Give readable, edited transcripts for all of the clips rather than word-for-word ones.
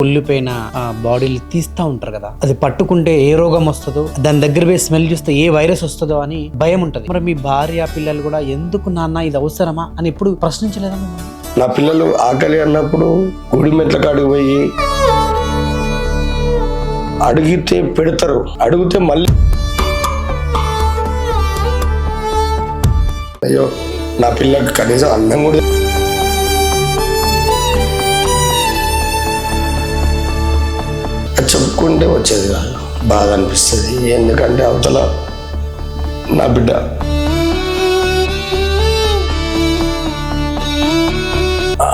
కుళ్ళిపోయిన బాడీలు తీస్తూ ఉంటారు కదా, అది పట్టుకుంటే ఏ రోగం వస్తుందో, దాని దగ్గర పోయి స్మెల్ చూస్తే ఏ వైరస్ వస్తుందో అని భయం ఉంటది. మరి మీ భార్య పిల్లలు కూడా ఎందుకు నాన్న ఇది అవసరమా అని ఎప్పుడు ప్రశ్నించలేదా? నా పిల్లలు ఆకలి అన్నప్పుడు గుడి మెట్ల కాడికి పోయి అడిగితే పెడతారు, అడిగితే మళ్ళీ అయ్యో నా పిల్లకి కనీసం అన్నం కూడా చెప్పుకుంటే వచ్చేది కాదు. బాధ అనిపిస్తుంది, ఎందుకంటే అవతల నా బిడ్డ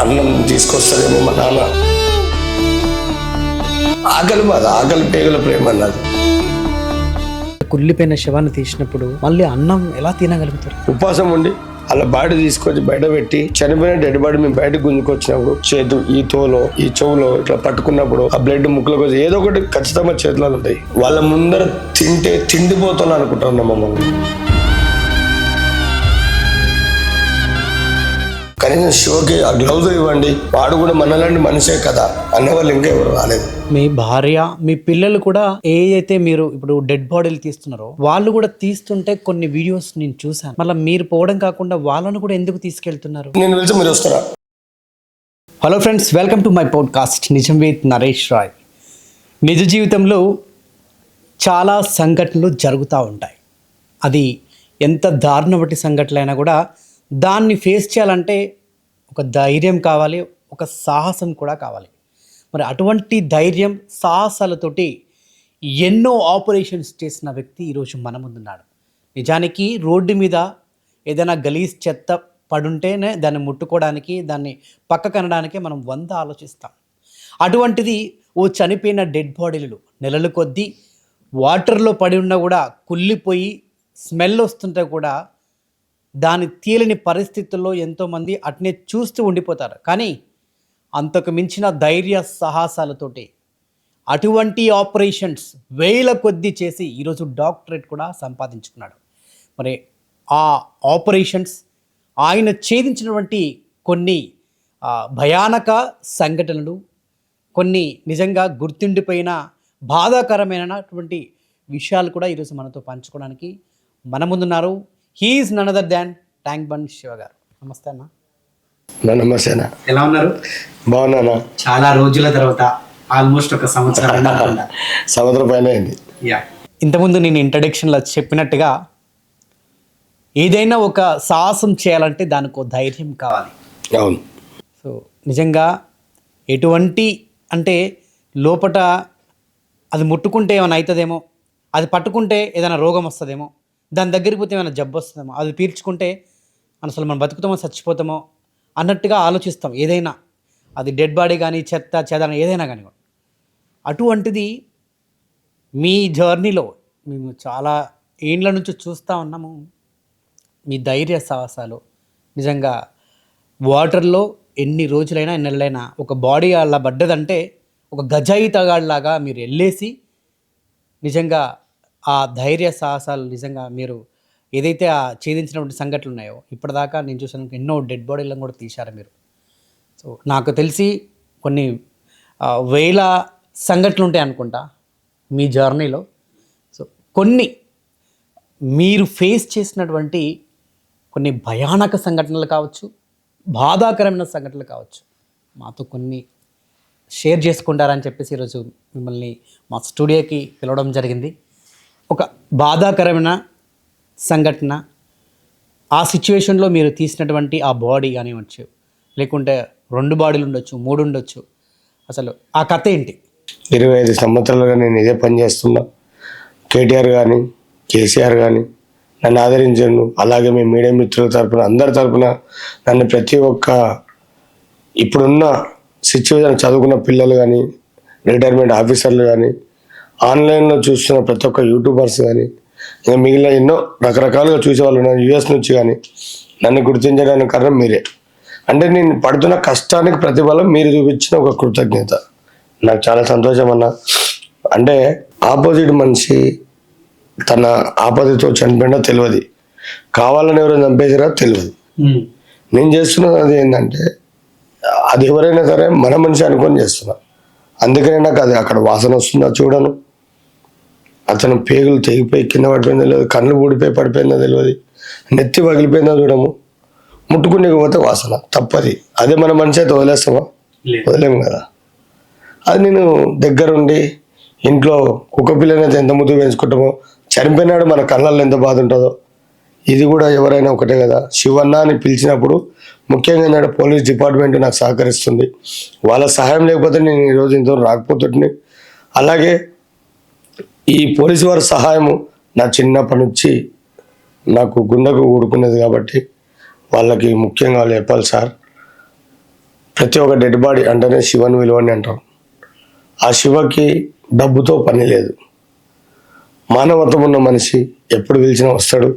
అన్నం తీసుకొస్తాడేమో మా నాన్న. ఆకలి బాధ, ఆకలి పేగల ప్రేమ అన్నది. కుళ్ళిపోయిన శవాన్ని తీసినప్పుడు మళ్ళీ అన్నం ఎలా తినగలుగుతారు? ఉపవాసం ఉండి అలా బాడీ తీసుకొచ్చి బయట పెట్టి చనిపోయిన డెడ్ బాడీ మేము బయటకు గుంజుకొచ్చినప్పుడు చేతు ఈ తోలో ఈ చెవులో ఇట్లా పట్టుకున్నప్పుడు ఆ బ్లడ్ ముక్కులోకి వచ్చి ఏదో ఒకటి ఖచ్చితంగా చేతులలో ఉంటాయి. వాళ్ళ ముందర తింటే తిండిపోతాను అనుకుంటున్నాం మమ్మల్ని. కనీసం షోకి ఆ గ్లౌజ్ ఇవ్వండి, వాడు కూడా మనలాంటి మనిషే కదా అన్నవాళ్ళు ఇంకా ఎవరు రాలేదు. మీ భార్య మీ పిల్లలు కూడా ఏదైతే మీరు ఇప్పుడు డెడ్ బాడీలు తీస్తున్నారో వాళ్ళు కూడా తీస్తుంటే కొన్ని వీడియోస్ నేను చూసాను. మళ్ళీ మీరు పోవడం కాకుండా వాళ్ళను కూడా ఎందుకు తీసుకెళ్తున్నారు? నేను వెళ్తే మీరు వస్తారా? Hello friends, welcome to my podcast నిజం విత్ నరేష్ రాయ్. నిజ జీవితంలో చాలా సంఘటనలు జరుగుతూ ఉంటాయి. అది ఎంత దారుణమైన సంఘటనలైనా కూడా దాన్ని ఫేస్ చేయాలంటే ఒక ధైర్యం కావాలి, ఒక సాహసం కూడా కావాలి. మరి అటువంటి ధైర్యం సాహసాలతోటి ఎన్నో ఆపరేషన్స్ చేసిన వ్యక్తి ఈరోజు మన ముందున్నాడు. నిజానికి రోడ్డు మీద ఏదైనా గలీజ్ చెత్త పడుంటేనే దాన్ని ముట్టుకోవడానికి, దాన్ని పక్కకు అనడానికే మనం 100 ఆలోచిస్తాం. అటువంటిది ఓ చనిపోయిన డెడ్ బాడీలు నెలల కొద్దీ వాటర్లో పడి ఉన్నా కూడా కుళ్ళిపోయి స్మెల్ వస్తుంటే కూడా దాన్ని తీయలేని పరిస్థితుల్లో ఎంతోమంది అట్నే చూస్తూ ఉండిపోతారు. కానీ అంతకు మించిన ధైర్య సాహసాలతోటి అటువంటి ఆపరేషన్స్ వేల కొద్దీ చేసి ఈరోజు డాక్టరేట్ కూడా సంపాదించుకున్నాడు. మరి ఆ ఆపరేషన్స్ ఆయన ఛేదించినటువంటి కొన్ని భయానక సంఘటనలు, కొన్ని నిజంగా గుర్తుండిపోయిన బాధాకరమైనటువంటి విషయాలు కూడా ఈరోజు మనతో పంచుకోవడానికి మన ముందున్నారు. He is none other than Tank Bund Shiva గారు. నమస్తే అన్న. నమస్తే అన్న. ఎలా ఉన్నారు? బాగున్నా. చాలా రోజుల తర్వాత, ఆల్మోస్ట్ ఒక సంవత్సరం పైన అయింది. ఇంతకుముందు నేను ఇంట్రడక్షన్లో చెప్పినట్టుగా ఏదైనా ఒక సాహసం చేయాలంటే దానికి ధైర్యం కావాలి. అవును. సో నిజంగా ఎటువంటి అంటే లోపట అది ముట్టుకుంటే ఏమైనా అవుతుందేమో, అది పట్టుకుంటే ఏదైనా రోగం వస్తుందేమో, దాని దగ్గరికి పోతే ఏమైనా జబ్బు వస్తుందేమో, అది పీల్చుకుంటే అసలు మనం బతుకుతామో చచ్చిపోతామో అన్నట్టుగా ఆలోచిస్తాం. ఏదైనా అది డెడ్ బాడీ కానీ చెత్త చెదారం ఏదైనా కానీ. అటువంటిది మీ జర్నీలో మేము చాలా ఏండ్ల నుంచి చూస్తూ ఉన్నాము. మీ ధైర్య సాహసాలు నిజంగా వాటర్లో ఎన్ని రోజులైనా ఎన్ని నెలలైనా ఒక బాడీ అలా పడ్డదంటే ఒక గజాయి తగాళ్ళలాగా మీరు వెళ్ళేసి నిజంగా ఆ ధైర్య సాహసాలు నిజంగా మీరు ఏదైతే ఆ ఛేదించినటువంటి సంఘటనలు ఉన్నాయో ఇప్పటిదాకా నేను చూసాను ఎన్నో డెడ్ బాడీలను కూడా తీశారు మీరు. సో నాకు తెలిసి కొన్ని వేల సంఘటనలు ఉంటాయి అనుకుంటా మీ జర్నీలో. సో కొన్ని మీరు ఫేస్ చేసినటువంటి కొన్ని భయానక సంఘటనలు కావచ్చు, బాధాకరమైన సంఘటనలు కావచ్చు, మాతో కొన్ని షేర్ చేసుకుంటారని చెప్పేసి ఈరోజు మిమ్మల్ని మా స్టూడియోకి పిలవడం జరిగింది. ఒక బాధాకరమైన సంఘటన, ఆ సిచ్యువేషన్లో మీరు తీసినటువంటి ఆ బాడీ కానివ్వచ్చు, లేకుంటే 2 బాడీలు ఉండొచ్చు, 3 ఉండొచ్చు, అసలు ఆ కథ ఏంటి? 25 సంవత్సరాలుగా నేను ఇదే పని చేస్తున్నా. కేటీఆర్ కానీ కేసీఆర్ కానీ నన్ను ఆదరించాను. అలాగే మీ మీడియా మిత్రుల తరపున అందరి తరపున నన్ను ప్రతి ఒక్క ఇప్పుడున్న సిచ్యువేషన్ చదువుకున్న పిల్లలు కానీ, రిటైర్మెంట్ ఆఫీసర్లు కానీ, ఆన్లైన్లో చూస్తున్న ప్రతి ఒక్క యూట్యూబర్స్ కానీ, ఇంకా మిగిలిన ఎన్నో రకరకాలుగా చూసేవాళ్ళు ఉన్నారు. యూఎస్ నుంచి కానీ నన్ను గుర్తించడానికి కారణం మీరే. అంటే నేను పడుతున్న కష్టానికి ప్రతిఫలం మీరు చూపించిన ఒక కృతజ్ఞత. నాకు చాలా సంతోషం అన్న. అంటే ఆపోజిట్ మనిషి తన ఆపదతో చనిపోయినా తెలియదు, కావాలని ఎవరైనా చంపేసారా తెలియదు. నేను చేస్తున్నది అది ఏంటంటే అది ఎవరైనా సరే మన మనిషి అనుకొని చేస్తున్నా. అందుకనే నాకు అది అక్కడ వాసన వస్తుందా చూడను. అతను పేగులు తెగిపోయి కింద పడిపోయిందో తెలియదు, కళ్ళు ఊడిపోయి పడిపోయిందో తెలియదు, నెత్తి పగిలిపోయిందో చూడము. ముట్టుకునే పోతే వాసన తప్పది. అదే మన మనిషి అయితే వదిలేస్తామా? వదిలేము కదా. అది నేను దగ్గరుండి ఇంట్లో కుక్క పిల్లని ఎంత ముద్దు పెంచుకుంటామో, చనిపోయినాడు మన కళ్ళల్లో ఎంత బాధ ఉంటుందో. ఇది కూడా ఎవరైనా ఒకటే కదా. శివన్న అని పిలిచినప్పుడు ముఖ్యంగా ఏంటంటే పోలీస్ డిపార్ట్మెంట్ నాకు సహకరిస్తుంది. వాళ్ళ సహాయం లేకపోతే నేను ఈరోజు ఇంత రాకపోతుంటే. అలాగే ఈ పోలీసు వారి సహాయము నా చిన్నప్పటి నుంచి నాకు గుండెకు ఊడుకునేది కాబట్టి వాళ్ళకి ముఖ్యంగా వాళ్ళు చెప్పాలి సార్. ప్రతి ఒక్క డెడ్ బాడీ అంటేనే శివని విలువని అంటారు. ఆ శివకి డబ్బుతో పని లేదు. మానవత్వం ఉన్న మనిషి ఎప్పుడు పిలిచినా వస్తాడు.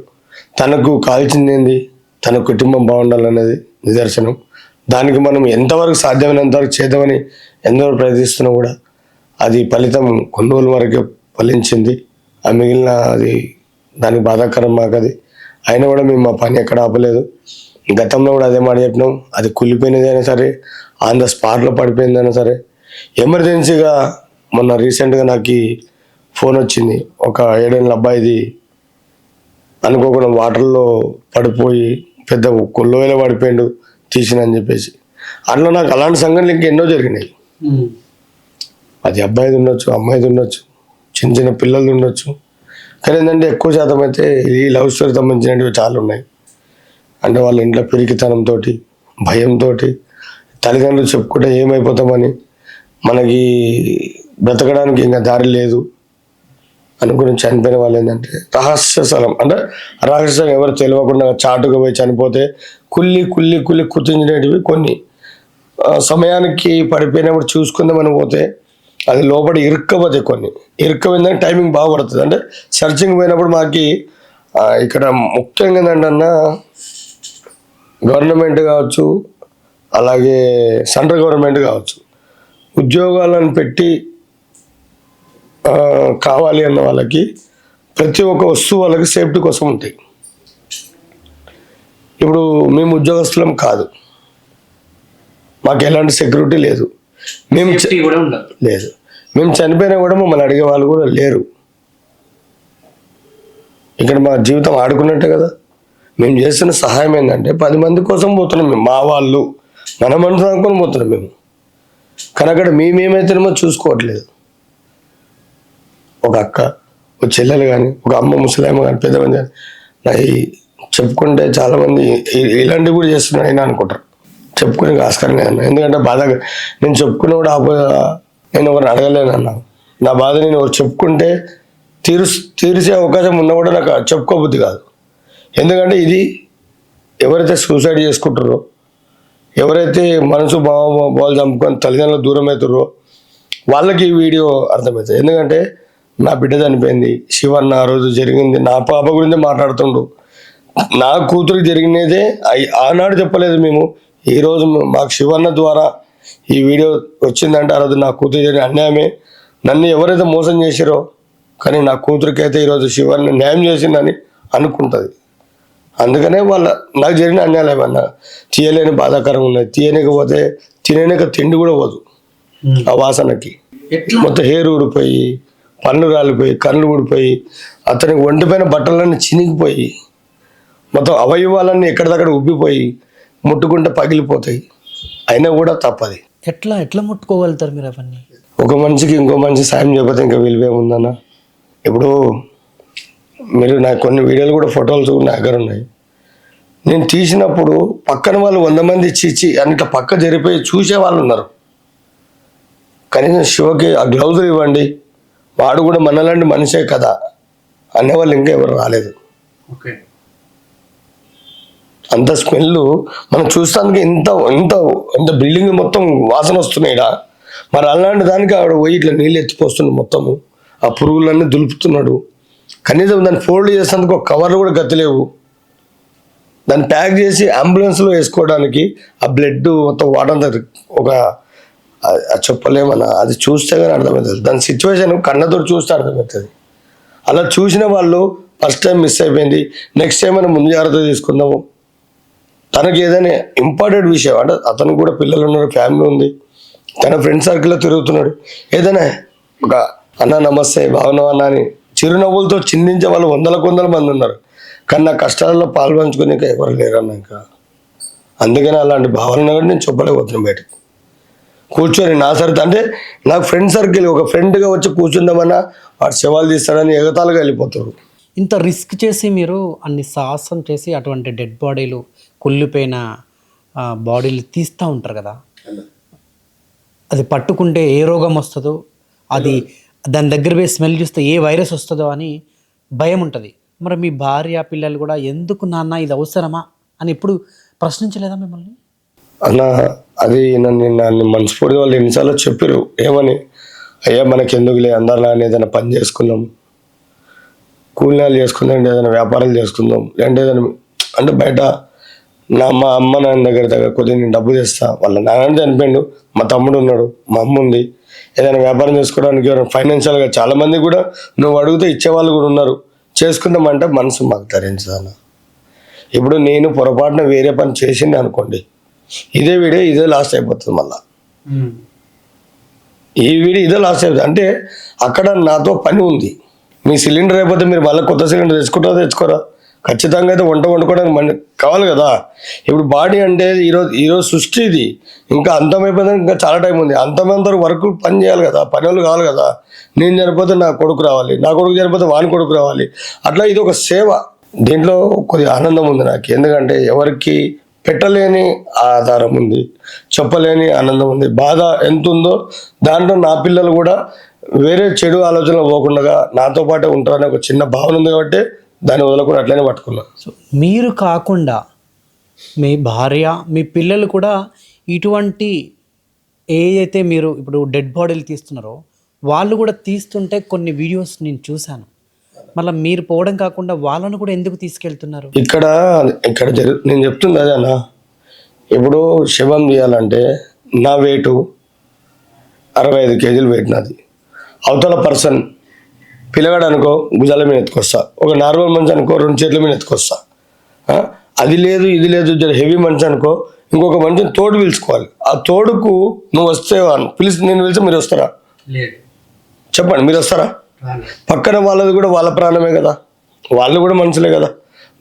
తనకు కాల్చింది ఏంది, తన కుటుంబం బాగుండాలనేది నిదర్శనం. దానికి మనం ఎంతవరకు సాధ్యమైనంతవరకు చేద్దామని ఎంతవరకు ప్రయత్నిస్తున్నా కూడా అది ఫలితం కొన్ని రోజుల వరకే ఫలించింది. ఆ మిగిలిన అది దానికి బాధాకరం మాకు. అది అయినా కూడా మేము మా పని ఎక్కడ ఆపలేదు. గతంలో కూడా అదే మాట చెప్పినాం. అది కుళ్ళిపోయినదైనా సరే, ఆన్ ద స్పాట్లో పడిపోయిందైనా సరే, ఎమర్జెన్సీగా మొన్న రీసెంట్గా నాకు ఫోన్ వచ్చింది. ఒక 7 ఏళ్ళ అబ్బాయిది అనుకోకుండా వాటర్లో పడిపోయి పెద్ద కొల్లోయలో పడిపోయిండు తీసినని చెప్పేసి. అందులో నాకు అలాంటి సంఘటనలు ఇంకా ఎన్నో జరిగినాయి. అది అబ్బాయిది ఉండొచ్చు, అమ్మాయిది ఉండొచ్చు, చిన్న చిన్న పిల్లలు ఉండొచ్చు. కానీ ఏంటంటే ఎక్కువ శాతం అయితే ఈ లవ్ స్టోరీ సంబంధించినవి చాలా ఉన్నాయి. అంటే వాళ్ళ ఇంట్లో పిరికితనంతో, భయంతో, తల్లిదండ్రులు చెప్పుకుంటే ఏమైపోతామని, మనకి బ్రతకడానికి ఇంకా దారి లేదు అనుకుని చనిపోయిన వాళ్ళు ఏంటంటే రహస్య స్థలం. అంటే రహస్యం ఎవరు తెలియకుండా చాటుగా పోయి చనిపోతే కుళ్ళి కుళ్ళి కుళ్ళి కుర్తించినవి కొన్ని సమయానికి పడిపోయినప్పుడు చూసుకుందామని పోతే అది లోపల ఇరుక్కపోతే కొన్ని ఇరుక్కపోయిందని టైమింగ్ బాగా పడుతుంది. అంటే సర్చింగ్ పోయినప్పుడు మాకు ఇక్కడ ముఖ్యంగా ఏంటంటే గవర్నమెంట్ కావచ్చు, అలాగే సెంట్రల్ గవర్నమెంట్ కావచ్చు, ఉద్యోగాలను పెట్టి కావాలి అన్న వాళ్ళకి ప్రతి ఒక్క వస్తువు వాళ్ళకి సేఫ్టీ కోసం ఉంటాయి. ఇప్పుడు మేము ఉద్యోగస్తులం కాదు, మాకు ఎలాంటి సెక్యూరిటీ లేదు, మేము లేదు, మేము చనిపోయినా కూడా మమ్మల్ని అడిగే వాళ్ళు కూడా లేరు. ఇక్కడ మా జీవితం ఆడుకున్నట్టే కదా. మేము చేస్తున్న సహాయం ఏంటంటే 10 మంది కోసం పోతున్నాం మేము. మా వాళ్ళు మన మనసు అనుకొని పోతున్నాం మేము. కానీ అక్కడ మేమేమైతేనేమో చూసుకోవట్లేదు. ఒక అక్క, ఒక చెల్లెలు కానీ, ఒక అమ్మ ముసలామ్మ కానీ, పెద్దమంది కానీ నాకు చెప్పుకుంటే చాలామంది ఇలాంటివి కూడా చేస్తున్నాడు అయినా అనుకుంటారు. చెప్పుకునే ఆస్కారం లేదన్నా. ఎందుకంటే బాధ నేను చెప్పుకున్న కూడా నేను ఒకరిని అడగలేను అన్నా. నా బాధ నేను ఒకరు చెప్పుకుంటే తీర్చే అవకాశం ఉన్నా కూడా నాకు చెప్పుకోబుద్ధి కాదు. ఎందుకంటే ఇది ఎవరైతే సూసైడ్ చేసుకుంటారో, ఎవరైతే మనసు బాగా చంపుకొని తల్లిదండ్రులు దూరం అవుతారో వాళ్ళకి ఈ వీడియో అర్థమవుతుంది. ఎందుకంటే నా బిడ్డ చనిపోయింది, శివన్న ఆ రోజు జరిగింది, నా పాప గురించి మాట్లాడుతుండు. నా కూతురికి జరిగినదే ఆనాడు చెప్పలేదు మేము. ఈరోజు మాకు శివన్న ద్వారా ఈ వీడియో వచ్చిందంటే ఆ రోజు నా కూతురు జరిగిన అన్యాయమే. నన్ను ఎవరైతే మోసం చేశారో కానీ నా కూతురికి అయితే ఈరోజు శివన్న న్యాయం చేసిందని అనుకుంటుంది. అందుకనే నాకు జరిగిన అన్యాయాలు ఏమన్నా తీయలేని బాధాకరంగా ఉన్నాయి. తీయలేకపోతే తినలేక తిండి కూడా పోదు ఆ వాసనకి. మొత్తం హెయిర్ ఊడిపోయి, పళ్ళు రాలిపోయి, కళ్ళు ఊడిపోయి, అతనికి ఒంటిపైన బట్టలన్నీ చినిగిపోయి, మొత్తం అవయవాలన్నీ ఎక్కడిదక్కడ ఉబ్బిపోయి ముట్టుకుంటే పగిలిపోతాయి. అయినా కూడా తప్పది. ఎట్లా ముట్టుకోగలుగుతారు మీరు అవన్నీ? ఒక మనిషికి ఇంకో మనిషి సాయం చేయకపోతే ఇంకా విలువేముందన్న. ఇప్పుడు మీరు నాకు కొన్ని వీడియోలు కూడా ఫోటోలు నా దగ్గర ఉన్నాయి. నేను తీసినప్పుడు పక్కన వాళ్ళు 100 మంది ఇచ్చి అన్నిట్లా పక్క జరిపోయి చూసే వాళ్ళు ఉన్నారు. కనీసం శివకి ఆ గ్లౌజులు ఇవ్వండి, వాడు కూడా మనలాంటి మనిషే కదా అనేవాళ్ళు ఇంకా ఎవరు రాలేదు. అంత స్మెల్ మనం చూస్తానికి ఇంత బిల్డింగ్ మొత్తం వాసన వస్తున్నాయి. మరి అలాంటి దానికి ఆవిడ పోయి ఇట్లా నీళ్ళు ఎత్తిపోస్తున్నాడు, మొత్తము ఆ పురుగులన్నీ దులుపుతున్నాడు. కనీసం దాన్ని ఫోల్డ్ చేసేందుకు ఒక కవర్లు కూడా గతిలేవు. దాన్ని ప్యాక్ చేసి అంబులెన్స్లో వేసుకోవడానికి ఆ బ్లడ్ మొత్తం వాటర్ ఒక చెప్పలేమన్నా. అది చూస్తే కానీ అర్థమవుతుంది. దాని సిచ్యువేషన్ కళ్ళతో చూస్తే అర్థమవుతుంది. అలా చూసిన వాళ్ళు ఫస్ట్ టైం మిస్ అయిపోయింది, నెక్స్ట్ టైం మనం ముందు జాగ్రత్త తీసుకుందాము. తనకి ఏదైనా ఇంపార్టెంట్ విషయం అంటే అతనికి కూడా పిల్లలు ఉన్నారు, ఫ్యామిలీ ఉంది, తన ఫ్రెండ్ సర్కిల్లో తిరుగుతున్నాడు. ఏదైనా ఒక అన్న నమస్తే బాగున్నావు అన్న అని చిరునవ్వులతో చిందించే వాళ్ళు వందల మంది ఉన్నారు. కానీ నా కష్టాల్లో పాల్పంచుకుని ఇంకా ఎవరు లేరన్న. ఇంకా అందుకని అలాంటి భావన కూడా నేను చెప్పలేకపోతున్నాను బయటకు. కూర్చొని నా సరిత అంటే నాకు ఫ్రెండ్ సర్కిల్ ఒక ఫ్రెండ్గా వచ్చి కూర్చుందామన్నా వాడు శవాలు తీస్తాడని ఎగతాలుగా వెళ్ళిపోతారు. ఇంత రిస్క్ చేసి మీరు అన్ని సాహసం చేసి అటువంటి డెడ్ బాడీలు, కుళ్ళిపోయిన బాడీలు తీస్తూ ఉంటారు కదా, అది పట్టుకుంటే ఏ రోగం వస్తుందో, అది దాని దగ్గర పోయి స్మెల్ చూస్తే ఏ వైరస్ వస్తుందో అని భయం ఉంటుంది. మరి మీ భార్య పిల్లలు కూడా ఎందుకు నాన్న ఇది అవసరమా అని ఎప్పుడు ప్రశ్నించలేదా మిమ్మల్ని? అన్న అది నన్ను మనస్ఫూర్తి వాళ్ళు ఎన్నిసార్లు చెప్పారు ఏమని, అయ్యా మనకి ఎందుకులే అందరిలా ఏదైనా పని చేసుకుందాం, కూలినాలు చేసుకుందాం, ఏదైనా వ్యాపారాలు చేసుకుందాం, లేదంటే ఏదైనా అంటే బయట మా అమ్మ నాన్న దగ్గర కొద్దిగా నేను డబ్బు తెస్తా, వాళ్ళ నాన్న చనిపోయిండు, మా తమ్ముడు ఉన్నాడు, మా అమ్మ ఉంది, ఏదైనా వ్యాపారం చేసుకోవడానికి ఫైనాన్షియల్గా చాలామంది కూడా నువ్వు అడిగితే ఇచ్చేవాళ్ళు కూడా ఉన్నారు, చేసుకుందామంటే మనసు మాకు ధరించదన్న. ఇప్పుడు నేను పొరపాటున వేరే పని చేసింది అనుకోండి, ఇదే వీడియో ఇదే లాస్ట్ అయిపోతుంది. మళ్ళీ ఈ వీడియో ఇదే లాస్ట్ అయిపోతుంది. అంటే అక్కడ నాతో పని ఉంది. మీ సిలిండర్ అయిపోతే మీరు మళ్ళీ కొత్త సిలిండర్ తెచ్చుకోరా? ఖచ్చితంగా అయితే వంట వండుకోవడానికి మన కావాలి కదా. ఇప్పుడు బాడీ అంటే ఈరోజు సృష్టి ఇది, ఇంకా అంతమైపోయిందని ఇంకా చాలా టైం ఉంది. అంతమంత వరకు పని చేయాలి కదా, పని వాళ్ళు కావాలి కదా. నేను చనిపోతే నా కొడుకు రావాలి, నా కొడుకు చనిపోతే వాని కొడుకు రావాలి. అట్లా ఇది ఒక సేవ. దీంట్లో కొద్దిగా ఆనందం ఉంది నాకు, ఎందుకంటే ఎవరికి పెట్టలేని ఆధారం ఉంది, చెప్పలేని ఆనందం ఉంది. బాధ ఎంత ఉందో దాంట్లో నా పిల్లలు కూడా వేరే చెడు ఆలోచనలు పోకుండా నాతో పాటే ఉంటారని ఒక చిన్న భావన ఉంది కాబట్టి దాన్ని వదలకుండా అట్లనే పట్టుకున్నా. సో మీరు కాకుండా మీ భార్య, మీ పిల్లలు కూడా ఇటువంటి ఏదైతే మీరు ఇప్పుడు డెడ్ బాడీలు తీస్తున్నారో వాళ్ళు కూడా తీస్తుంటే కొన్ని వీడియోస్ నేను చూశాను. మళ్ళీ మీరు పోవడం కాకుండా వాళ్ళను కూడా ఎందుకు తీసుకెళ్తున్నారు? ఇక్కడ నేను చెప్తుంది అదే అన్న. ఇప్పుడు శవం తీయాలంటే నా వెయిట్ 65 కేజీలు వెయిట్ నాది. అవతల పర్సన్ పిల్లగాడు అనుకో భుజాల మీద ఎత్తుకొస్తా, ఒక నార్మల్ మనిషి అనుకో 2 చేతుల మీద ఎత్తుకొస్తా. అది లేదు ఇది లేదు, హెవీ మనిషి అనుకో ఇంకొక మనిషిని తోడు పిలుచుకోవాలి. ఆ తోడుకు నువ్వు వస్తే నేను పిలిచి మీరు వస్తారా? చెప్పండి, మీరు వస్తారా? పక్కన వాళ్ళది కూడా వాళ్ళ ప్రాణమే కదా, వాళ్ళు కూడా మనుషులే కదా,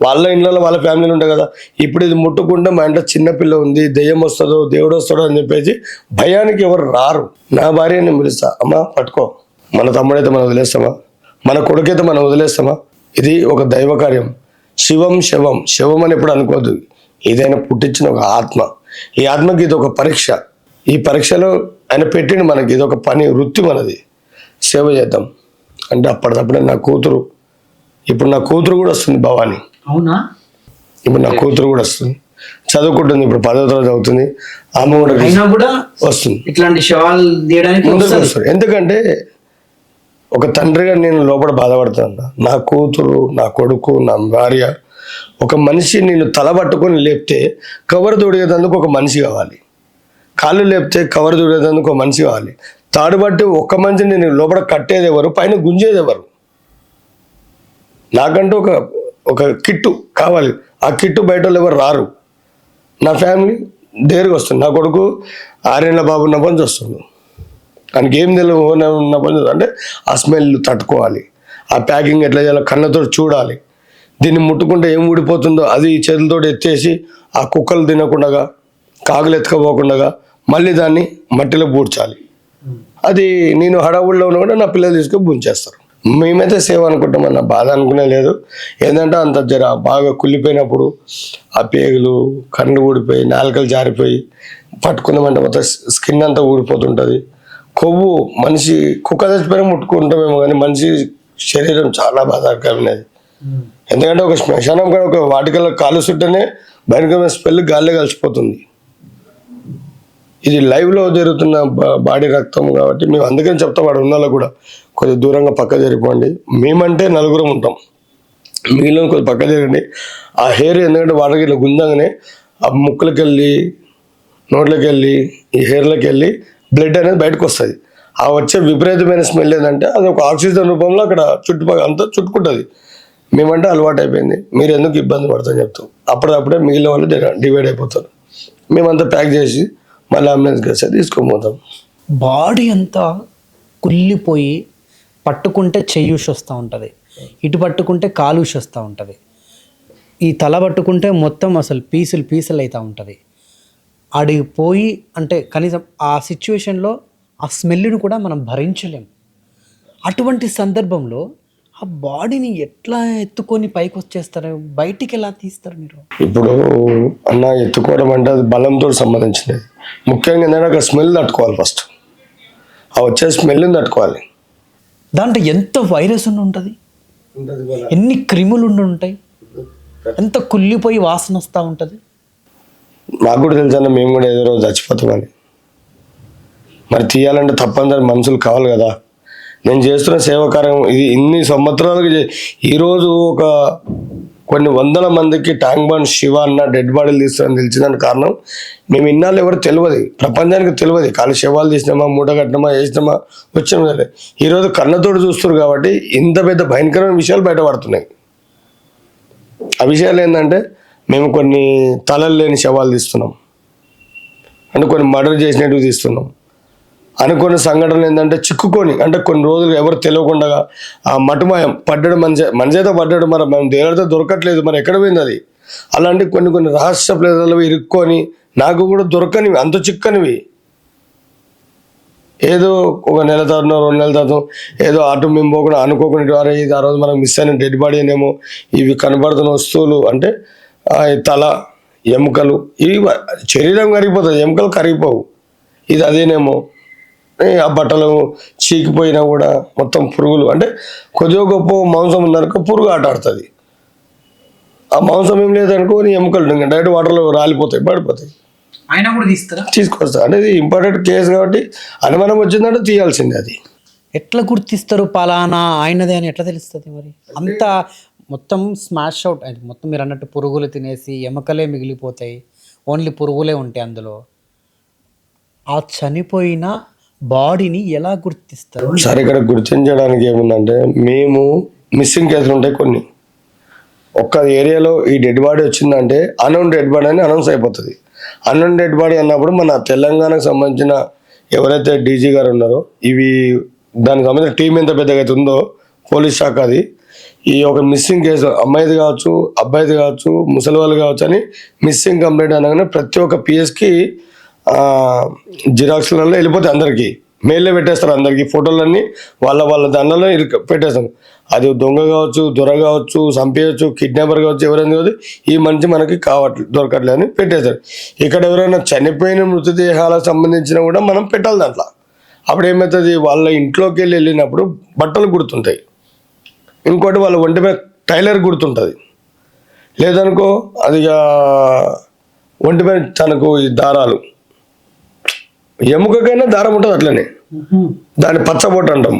వాళ్ళ ఇళ్ళలో వాళ్ళ ఫ్యామిలీలు ఉంటాయి కదా. ఇప్పుడు ఇది ముట్టుకుంటే మా ఇంట్లో చిన్నపిల్ల ఉంది, దెయ్యం వస్తుందో దేవుడు వస్తాడో అని చెప్పేసి భయానికి ఎవరు రారు. నా భార్య నేను పిలుస్తా, అమ్మా పట్టుకో, మన తమ్ముడైతే మనం వదిలేస్తామా, మన కొడుకైతే మనం వదిలేస్తామా? ఇది ఒక దైవ కార్యం. శవం అని ఎప్పుడు అనుకోవద్దు. ఏదైనా పుట్టించిన ఒక ఆత్మ, ఈ ఆత్మకి ఇది ఒక పరీక్ష. ఈ పరీక్షలో ఆయన పెట్టిండు మనకి, ఇది ఒక పని, వృత్తి మనది. సేవ చేద్దాం అంటే అప్పటికప్పుడే నా కూతురు, ఇప్పుడు నా కూతురు కూడా వస్తుంది భవాని. అవునా? ఇప్పుడు నా కూతురు కూడా వస్తుంది, చదువుకుంటుంది, ఇప్పుడు 10వ తరగతి అవుతుంది. ఆమె కూడా వస్తుంది, ఇట్లాంటి శవాలు తీయడానికి వస్తుంది. ఎందుకంటే ఒక తండ్రిగా నేను లోపల బాధపడుతున్నా. నా కూతురు, నా కొడుకు, నా భార్య, ఒక మనిషి నేను తల పట్టుకొని లేపితే కవర్ దొడిగేందుకు ఒక మనిషి కావాలి, కాళ్ళు లేపితే కవర్ దొడిగేందుకు ఒక మనిషి కావాలి. తాడు బట్టి ఒక్క మనిషిని నేను లోపల కట్టేది ఎవరు, పైన గుంజేది ఎవరు? నాకంటూ ఒక కిట్టు కావాలి. ఆ కిట్టు బయట వాళ్ళు ఎవరు రారు. నా ఫ్యామిలీ దగ్గరికి వస్తుంది. నా కొడుకు 6 ఏళ్ల బాబు ఉన్న పని వస్తుంది, ఆయనకి ఏం తెలియదు ఉన్న పని అంటే ఆ స్మెల్ తట్టుకోవాలి, ఆ ప్యాకింగ్ ఎట్లా చేయాలో కళ్ళతో చూడాలి. దీన్ని ముట్టుకుంటే ఏం ఊడిపోతుందో అది చేతులతో ఎత్తేసి ఆ కుక్కలు తినకుండా, కాకులు ఎత్తుకపోకుండా మళ్ళీ దాన్ని మట్టిలో పూడ్చాలి. అది నేను హడావుల్లో ఉన్నా కూడా నా పిల్లలు తీసుకొని బుంచేస్తారు. మేమైతే సేవ అనుకుంటామన్న బాధ అనుకునే లేదు. ఏంటంటే అంత బాగా కుళ్ళిపోయినప్పుడు ఆ పేగులు కళ్ళు ఊడిపోయి నాలుకలు జారిపోయి పట్టుకున్నామంటే మొత్తం స్కిన్ అంతా ఊడిపోతుంటుంది. కొవ్వు మనిషి కుక్క చచ్చిపోయినా ముట్టుకుంటామేమో కానీ మనిషి శరీరం చాలా బాధాకరమైనది. ఎందుకంటే ఒక శ్మశానం కూడా ఒక వాటికల్లా కాలు చుట్టనే భయంకరమైన స్మెల్ గాల్లో కలిసిపోతుంది. ఇది లైవ్లో జరుగుతున్న బాడీ రక్తం కాబట్టి మేము అందుకని చెప్తాం వాడు ఉన్న కూడా కొద్దిగా దూరంగా పక్క జరిగిపోండి. మేమంటే 4 ఉంటాం, మిగిలిన కొద్దిగా పక్క జరగండి. ఆ హెయిర్ ఎందుకంటే వాడికి ఇట్లా గుంజంగానే ఆ ముక్కులకి వెళ్ళి నోట్లోకి వెళ్ళి ఈ హెయిర్లోకి వెళ్ళి బ్లడ్ అనేది బయటకు వస్తుంది. ఆ వచ్చే విపరీతమైన స్మెల్ ఏంటంటే అది ఒక ఆక్సిజన్ రూపంలో అక్కడ చుట్టుపక్కల అంతా చుట్టుకుంటుంది. మేమంటే అలవాటు అయిపోయింది, మీరు ఎందుకు ఇబ్బంది పడతారని చెప్తాం. అప్పుడప్పుడే మిగిలిన వాళ్ళు డివైడ్ అయిపోతారు. మేమంతా ప్యాక్ చేసి మళ్ళీ అంబులెన్స్ కలిసి తీసుకోపోతాం. బాడీ అంతా కుళ్ళిపోయి పట్టుకుంటే చెయ్యి ఊసి వస్తూ ఉంటుంది, ఇటు పట్టుకుంటే కాలు ఊసి వస్తూ ఉంటుంది, ఈ తల పట్టుకుంటే మొత్తం అసలు పీసులు పీసులు అవుతూ ఉంటుంది. ఆడికి పోయి అంటే కనీసం ఆ సిచ్యువేషన్లో ఆ స్మెల్ని కూడా మనం భరించలేం. అటువంటి సందర్భంలో ఆ బాడీని ఎట్లా ఎత్తుకొని పైకి వచ్చేస్తారు, బయటికి ఎలా తీస్తారు మీరు? ఇప్పుడు అన్న ఎత్తుకోవడం అంటే అది బలంతో సంబంధించినది. ముఖ్యంగా ఏంటంటే అక్కడ స్మెల్ తట్టుకోవాలి. ఫస్ట్ ఆ వచ్చే స్మెల్ని తట్టుకోవాలి. దాంట్లో ఎంత వైరస్ ఉంటుంది, ఎన్ని క్రిములు ఉంటాయి, ఎంత కుళ్ళిపోయి వాసన వస్తూ ఉంటుంది. మాకు కూడా తెలుసన్న, మేము కూడా ఏదో రోజు చచ్చిపోతామని. మరి తీయాలంటే తప్పనిసరి మనుషులు కావాలి కదా. నేను చేస్తున్న సేవాకార్యం ఇది ఇన్ని సంవత్సరాలకి ఈరోజు ఒక కొన్ని వందల మందికి ట్యాంక్ బండ్ శివ అన్న డెడ్ బాడీలు తీస్తారని తెలిసిందని కారణం మేము ఇన్నాళ్ళు ఎవరు తెలియదు, ప్రపంచానికి తెలియదు. ఖాళీ శవాలు తీసినామా, మూట కట్టినామా, వేసినామా, వచ్చినామా. ఈరోజు కళ్ళతోటి చూస్తారు కాబట్టి ఇంత పెద్ద భయంకరమైన విషయాలు బయటపడుతున్నాయి. ఆ విషయాలు ఏంటంటే మేము కొన్ని తలలు లేని శవాలు తీస్తున్నాం, అంటే కొన్ని మర్డర్ చేసినట్టు తీస్తున్నాం. అనుకున్న సంఘటనలు ఏంటంటే చిక్కుకొని, అంటే కొన్ని రోజులు ఎవరు తెలియకుండా ఆ మటుమాయం పడ్డాడు, మనిషి అయితే పడ్డాడు, మరి మనం దేనితో దొరకట్లేదు, మరి ఎక్కడ పోయింది అది. అలాంటి కొన్ని రహస్య ప్లేసులు ఇరుక్కొని నాకు కూడా దొరకనివి, అంత చిక్కనివి. ఏదో ఒక నెల తర్వాత 2 నెలల తర్వాత ఏదో అటు మేము పోకుండా అనుకోకుండా అరే ఇది ఆ రోజు మనకు మిస్ అయిన డెడ్ బాడీ అనేమో. ఇవి కనబడుతున్న వస్తువులు అంటే తల, ఎముకలు, ఇవి శరీరం కరిగిపోతుంది, ఎముకలు కరిగిపోవు. ఇది అదేనేమో. ఆ బట్టలు చీకిపోయినా కూడా మొత్తం పురుగులు, అంటే కొద్దిగా గొప్ప మాంసం ఉందనుకో పురుగు ఆట ఆడుతుంది. ఆ మాంసం ఏం లేదనుకో నీ ఎముకలు డైరెక్ట్ వాటర్లో రాలిపోతాయి, పడిపోతాయి. అయినా కూడా తీస్తారా? తీసుకొస్తా. అంటే ఇది ఇంపార్టెంట్ కేసు కాబట్టి అనుమానం వచ్చిందంటే తీయాల్సిందే. అది ఎట్లా గుర్తిస్తారు పలానా ఆయనదే అని ఎట్లా తెలుస్తుంది? మరి అంత మొత్తం స్మాష్ అవుట్ అది మొత్తం మీరు అన్నట్టు పురుగులు తినేసి ఎముకలే మిగిలిపోతాయి, ఓన్లీ పురుగులే ఉంటాయి అందులో. ఆ చనిపోయిన బాడీని ఎలా గుర్తిస్తారు? సరే, ఇక్కడ గుర్తించడానికి ఏముందంటే మేము మిస్సింగ్ కేసులు ఉంటాయి కొన్ని. ఒక్క ఏరియాలో ఈ డెడ్ బాడీ వచ్చిందంటే అన్నోన్ డెడ్ బాడీ అని అనౌన్స్ అయిపోతుంది. అన్నోన్ డెడ్ బాడీ అన్నప్పుడు మన తెలంగాణకు సంబంధించిన ఎవరైతే డీజీ గారు ఉన్నారో, ఇవి దానికి సంబంధించిన టీం ఎంత పెద్దగా అయితే ఉందో పోలీస్ శాఖ, అది ఈ ఒక మిస్సింగ్ కేసు అమ్మాయిది కావచ్చు, అబ్బాయిది కావచ్చు, ముసలి వాళ్ళు కావచ్చు అని మిస్సింగ్ కంప్లైంట్ అనగానే ప్రతి ఒక్క పిఎస్కి జిరాక్స్లలో వెళ్ళిపోతాయి. అందరికీ మెయిల్లో పెట్టేస్తారు, అందరికీ ఫోటోలన్నీ వాళ్ళ దానిలో పెట్టేస్తాం. అది దొంగ కావచ్చు, దొర కావచ్చు, చంపేయచ్చు, కిడ్నాపర్ కావచ్చు, ఎవరైనా కావచ్చు, ఈ మనిషి మనకి దొరకట్లేదు అని పెట్టేస్తారు. ఇక్కడ ఎవరైనా చనిపోయిన మృతదేహాలకు సంబంధించిన కూడా మనం పెట్టాలి దాంట్లో. అప్పుడు ఏమవుతుంది, వాళ్ళ ఇంట్లోకి వెళ్ళినప్పుడు బట్టలు గుర్తుంటాయి, ఇంకోటి వాళ్ళ ఒంటి మీద టైలర్ గుర్తుంటుంది, లేదనుకో అది ఒంటి మీద తనకు ఈ దారాలు, ఎముకకైనా దారం ఉంటుంది అట్లనే. దాన్ని పచ్చబొట్టు అంటాం.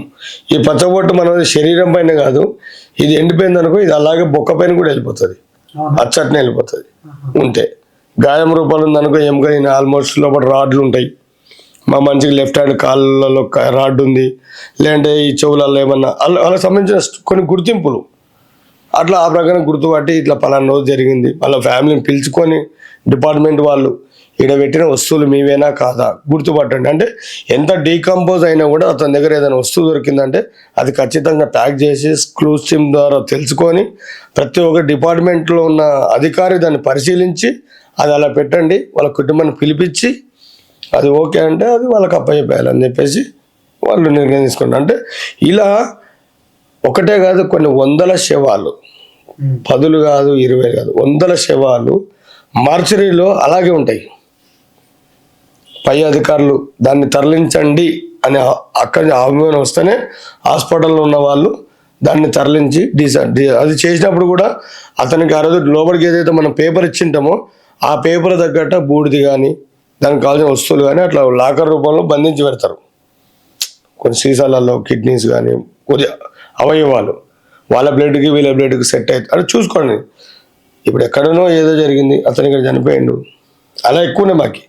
ఈ పచ్చబొట్టు మన శరీరం పైన కాదు, ఇది ఎండిపోయింది అనుకో ఇది అలాగే బొక్క పైన కూడా వెళ్ళిపోతుంది, అచ్చట్నే వెళ్ళిపోతుంది. ఉంటే గాయం రూపాలు ఉందనుకో ఎముక ఆల్మోస్ట్ లోపల రాడ్లు ఉంటాయి. మా మంచిగా లెఫ్ట్ హ్యాండ్ కాళ్ళలో రాడ్ ఉంది, లేదంటే ఈ చెవులలో ఏమన్నా వాళ్ళకి సంబంధించిన కొన్ని గుర్తింపులు అట్లా ఆ ప్రకారం గుర్తుపట్టి ఇట్లా పలానా రోజు జరిగింది. వాళ్ళ ఫ్యామిలీని పిలుచుకొని డిపార్ట్మెంట్ వాళ్ళు ఈడ పెట్టిన వస్తువులు మీవేనా కాదా గుర్తుపట్టండి. అంటే ఎంత డీకంపోజ్ అయినా కూడా అతని దగ్గర ఏదైనా వస్తువు దొరికిందంటే అది ఖచ్చితంగా ప్యాక్ చేసి క్లూస్ టీమ్ ద్వారా తెలుసుకొని ప్రతి ఒక్క డిపార్ట్మెంట్లో ఉన్న అధికారి దాన్ని పరిశీలించి అది అలా పెట్టండి, వాళ్ళ కుటుంబాన్ని పిలిపించి అది ఓకే అంటే అది వాళ్ళకి అప్పచెప్పేయాలని చెప్పేసి వాళ్ళు నిర్ణయం తీసుకుంటారు. అంటే ఇలా ఒకటే కాదు, కొన్ని వందల శవాలు, 10 కాదు 20 కాదు, వందల శవాలు మార్చరీలో అలాగే ఉంటాయి. పై అధికారులు దాన్ని తరలించండి అని అక్కడి ఆహ్వానం వస్తేనే హాస్పిటల్లో ఉన్న వాళ్ళు దాన్ని తరలించి అది చేసినప్పుడు కూడా అతనికి ఆ రోజు లోపలికి ఏదైతే మనం పేపర్ ఇచ్చింటామో ఆ పేపర్ తగ్గట్ట బూడిది కానీ దానికి కావాల్సిన వస్తువులు కానీ అట్లా లాకర్ రూపంలో బంధించి పెడతారు. కొన్ని సీసాలలో కిడ్నీస్ కానీ కొద్దిగా అవయవాలు వాళ్ళ బ్లడ్కి వీళ్ళ బ్లడ్కి సెట్ అవుతుంది. అది చూసుకోండి. ఇప్పుడు ఎక్కడనో ఏదో జరిగింది, అతను ఇక్కడ చనిపోయిండు, అలా ఎక్కువనే మాకి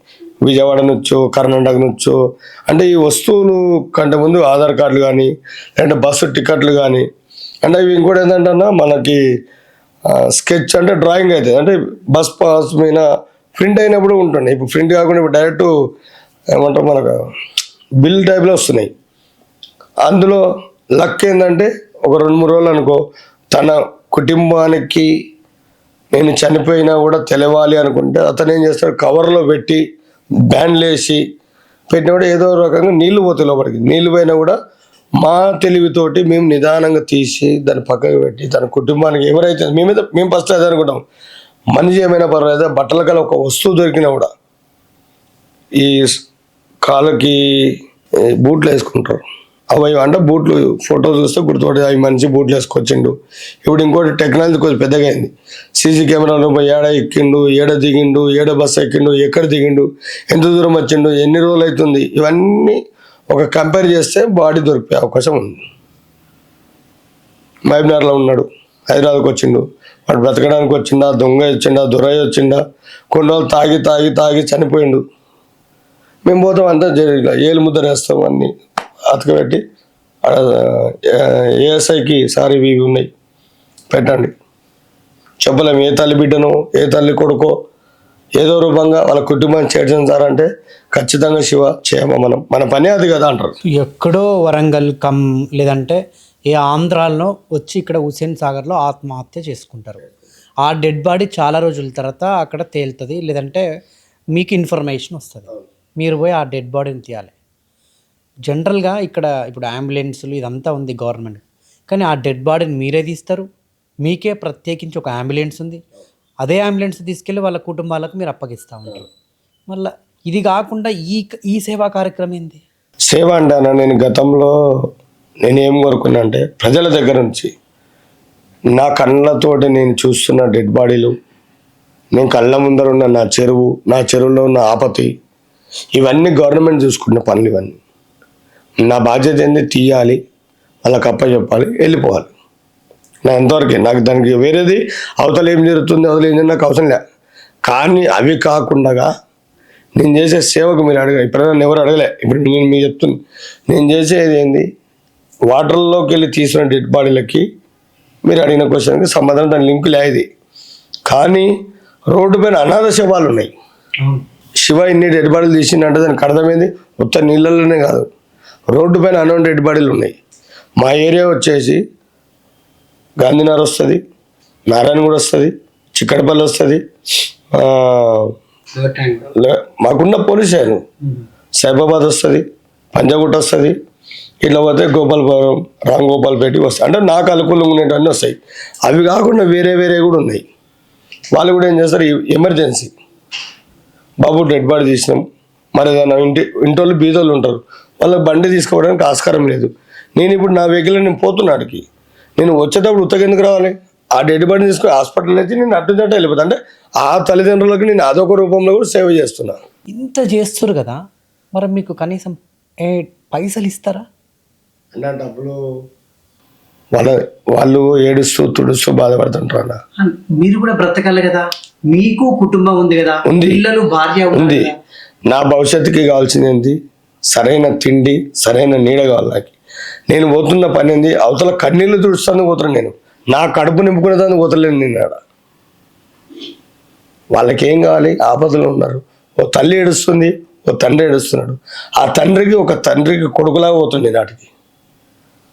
విజయవాడ నుంచో కర్ణాటక నుంచో. అంటే ఈ వస్తువులు కంటే ముందు ఆధార్ కార్డులు కానీ లేదంటే బస్సు టికెట్లు కానీ, అంటే ఇవి ఇంకోటి ఏంటంటే మనకి స్కెచ్ అంటే డ్రాయింగ్ అవుతుంది, అంటే బస్ పాస్ మీద ప్రింట్ అయినప్పుడు ఉంటుండే. ఇప్పుడు ప్రింట్ కాకుండా ఇప్పుడు డైరెక్ట్ ఏమంటారు మనకు బిల్ టైప్లో వస్తున్నాయి. అందులో లక్ ఏంటంటే ఒక 2-3 రోజులు అనుకో, తన కుటుంబానికి నేను చనిపోయినా కూడా తెలవాలి అనుకుంటే అతను ఏం చేస్తాడు, కవర్లో పెట్టి బ్యాండ్లు వేసి పెట్టినప్పుడు ఏదో రకంగా నీళ్లు పోతాయి లోపలికి. నీళ్లు పోయినా కూడా మా తెలివితోటి మేము నిదానంగా తీసి దాన్ని పక్కకు పెట్టి తన కుటుంబానికి ఎవరైతే మేము ఫస్ట్ అదే అనుకుంటాం, మనిషి ఏమైనా పర్వాలేదు, బట్టల కల ఒక వస్తువు దొరికినా కూడా ఈ కాళ్ళకి బూట్లు వేసుకుంటారు. అవి అంటే బూట్లు ఫోటో చూస్తే గుర్తుపడి అవి మనిషి బూట్లు వేసుకొచ్చిండు. ఇప్పుడు ఇంకోటి టెక్నాలజీ కొంచెం పెద్దగా అయింది. సీసీ కెమెరాలో ఏడ ఎక్కిండు, ఏడ దిగిండు, ఏడ బస్సు ఎక్కిండు, ఎక్కడ దిగిండు, ఎంత దూరం వచ్చిండు, ఎన్ని రోజులు అవుతుంది, ఇవన్నీ ఒక కంపేర్ చేస్తే బాడీ దొరికే అవకాశం ఉంది. మహబూబ్నగర్లో ఉన్నాడు, హైదరాబాద్కి వచ్చిండు, వాడు బ్రతకడానికి వచ్చిండా, దొంగ వచ్చిండా, దొరయ్య వచ్చిండా, కొన్ని రోజులు తాగి తాగి తాగి చనిపోయిండు. మేము పోతాం అంతా ఏలు ముద్ర వేస్తాం, అన్నీ అతకబెట్టి ఏఎస్ఐకి సార్ ఇవి ఉన్నాయి పెట్టండి, చెప్పలేము ఏ తల్లి బిడ్డనో ఏ తల్లి కొడుకో ఏదో రూపంగా వాళ్ళ కుటుంబాన్ని చేర్చాం సార్ అంటే ఖచ్చితంగా శివ చేయమా, మన పని అది కదా అంటారు. ఎక్కడో వరంగల్ లేదంటే ఏ ఆంధ్రాలో వచ్చి ఇక్కడ హుస్సేన్ సాగర్లో ఆత్మహత్య చేసుకుంటారు. ఆ డెడ్ బాడీ చాలా రోజుల తర్వాత అక్కడ తేలుతుంది, లేదంటే మీకు ఇన్ఫర్మేషన్ వస్తుంది, మీరు పోయి ఆ డెడ్ బాడీని తీయాలి. జనరల్గా ఇక్కడ ఇప్పుడు అంబులెన్సులు ఇదంతా ఉంది గవర్నమెంట్, కానీ ఆ డెడ్ బాడీని మీరే తీస్తారు, మీకే ప్రత్యేకించి ఒక అంబులెన్స్ ఉంది, అదే అంబులెన్స్ తీసుకెళ్ళి వాళ్ళ కుటుంబాలకు మీరు అప్పగిస్తూ ఉంటారు. మళ్ళీ ఇది కాకుండా ఈ సేవా కార్యక్రమం ఏంది? సేవ అంటానా, నేను గతంలో నేను ఏం కోరుకున్నా అంటే ప్రజల దగ్గర నుంచి నా కళ్ళతోటి నేను చూస్తున్న డెడ్ బాడీలు, నేను కళ్ళ ముందర ఉన్న నా చెరువులో ఉన్న ఆపతి, ఇవన్నీ గవర్నమెంట్ చూసుకున్న పనులు. ఇవన్నీ నా బాధ్యత ఏంది, తీయాలి, వాళ్ళకి అప్పచెప్పాలి, వెళ్ళిపోవాలి. నా ఎంతవరకే, నాకు దానికి వేరేది అవతల ఏం జరుగుతుంది అవతల ఏం జరిగింది నాకు అవసరం లే. కానీ అవి కాకుండా నేను చేసే సేవకు మీరు ఇప్పుడు నన్ను ఎవరు అడగలే, ఇప్పుడు నేను మీకు చెప్తున్నా, నేను చేసేది ఏంది, వాటర్లోకి వెళ్ళి తీసిన డెడ్ బాడీలకి మీరు అడిగిన క్వశ్చన్కి సమాధానం దాని లింక్ లేదు. కానీ రోడ్డు పైన అనాథ శవాలు ఉన్నాయి. శివ ఇన్ని డెడ్ బాడీలు తీసిందంటే దానికి అర్థమైంది మొత్తం నీళ్ళలోనే కాదు, రోడ్డు పైన అన్నోన్ డెడ్ బాడీలు ఉన్నాయి. మా ఏరియా వచ్చేసి గాంధీనగర్ వస్తుంది, నారాయణగూడ వస్తుంది, చిక్కడపల్లి వస్తుంది, మాకున్న పోలీస్ స్టేషన్ సైబాబాద్ వస్తుంది, పంజాగుట్ట వస్తుంది, ఇట్లా పోతే గోపాలపురం, రాంగోపాల్పేట వస్తాయి. అంటే నాకు అనుకూలంగా ఉండేటన్నీ వస్తాయి. అవి కాకుండా వేరే కూడా ఉన్నాయి. వాళ్ళు కూడా ఏం చేస్తారు, ఎమర్జెన్సీ బాబు డెడ్ బాడీ తీసినాం, మరి ఏదైనా ఇంటోళ్ళు బీదోళ్ళు ఉంటారు, వాళ్ళకి బండి తీసుకోవడానికి ఆస్కారం లేదు. నేను ఇప్పుడు నా వెహికల్ నేను పోతున్నాడికి, నేను వచ్చేటప్పుడు ఉత్తకెందుకు రావాలి, ఆ డెడ్ బాడీ తీసుకుని హాస్పిటల్ అయితే నేను అడ్డుదట్ట వెళ్ళిపోతా. అంటే ఆ తల్లిదండ్రులకి నేను అదొక రూపంలో కూడా సేవ చేస్తున్నా. ఇంత చేస్తారు కదా, మరి మీకు కనీసం పైసలు ఇస్తారా? అంటే డబ్బులు వాళ్ళు ఏడుస్తూ తుడుస్తూ బాధపడుతుంటారు అన్న. మీరు కూడా బ్రతకాలి కదా, మీకు కుటుంబం ఉంది కదా, పిల్లలు భార్య ఉంది. నా భవిష్యత్తుకి కావాల్సింది ఏంటి, సరైన తిండి, సరైన నీడ కావాలి నాకు. నేను పోతున్న పని ఏంది, అవతల కన్నీళ్ళు తుడుస్తాను పోతున్నాను, నేను నా కడుపు నింపుకునేదాన్ని పోతలేను. నేను ఆడ వాళ్ళకి ఏం కావాలి, ఆపదలు ఉన్నారు. ఓ తల్లి ఏడుస్తుంది, ఓ తండ్రి ఏడుస్తున్నాడు. ఆ తండ్రికి కొడుకులాగా పోతుంది నాటికి,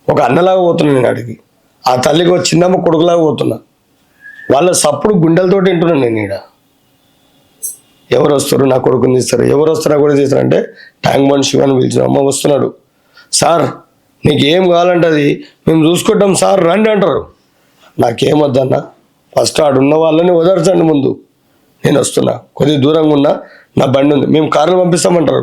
ఒక అన్నలాగా పోతున్నా నేను ఆడికి. ఆ తల్లికి ఒక చిన్నమ్మ కొడుకులాగా పోతున్నా. వాళ్ళ సప్పుడు గుండెలతోటి వింటున్నాను నేను ఈడ. ఎవరు వస్తారు నా కొడుకుని తీస్తారు, ఎవరు వస్తారు నా కొడుకు తీస్తారు అంటే ట్యాంక్ బండ్ శివాన్ని పిలిచిన అమ్మ వస్తున్నాడు, సార్ నీకు ఏం కావాలంటే అది మేము చూసుకుంటాం సార్ రండి అంటారు. నాకేమొద్దన్నా, ఫస్ట్ ఆడున్న వాళ్ళని వదర్చండి, ముందు నేను వస్తున్నా, కొద్దిగా దూరంగా ఉన్నా, నా బండి ఉంది, మేము కార్లు పంపిస్తామంటారు,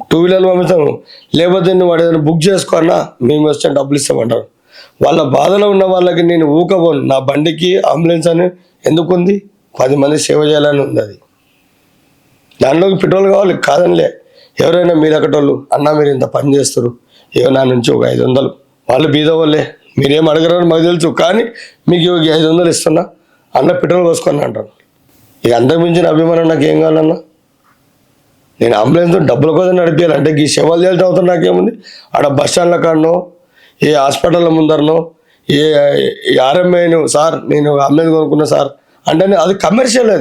2 వీలర్లు పంపిస్తాము, లేకపోతే నువ్వు వాడు ఏదైనా బుక్ చేసుకోన్నా మేము వస్తే డబ్బులు ఇస్తామంటారు. వాళ్ళ బాధలో ఉన్న వాళ్ళకి నేను ఊకపోను. నా బండికి అంబులెన్స్ అని ఎందుకు ఉంది, 10 మంది సేవ చేయాలని ఉంది. అది దానిలోకి పెట్రోల్ కావాలి కాదనిలే. ఎవరైనా మీరు అక్కటోళ్ళు అన్నా మీరు ఇంత పని చేస్తారు, ఏవో నా నుంచి ఒక 500, వాళ్ళు బీద వాళ్ళే, మీరేం అడగరని మాకు తెలుసు, కానీ మీకు 500 ఇస్తున్నా అన్న పెట్రోల్ పోసుకొని అంటారు. ఇక అంతకు మించిన అభిమానం నాకు ఏం కావాలన్నా, నేను అంబులెన్స్ డబ్బుల కోసం నడిపించాలి. అంటే ఈ సేవలు చేయాల్సిన అవసరం నాకేముంది, ఆడ బస్ స్టాండ్ల కాడనో ఏ హాస్పిటల్ ముందరనో ఏ ఆర్ఎంఐను సార్ నేను అంబులెన్స్ కొనుక్కున్నా సార్ అంటే అది కమర్షియల్,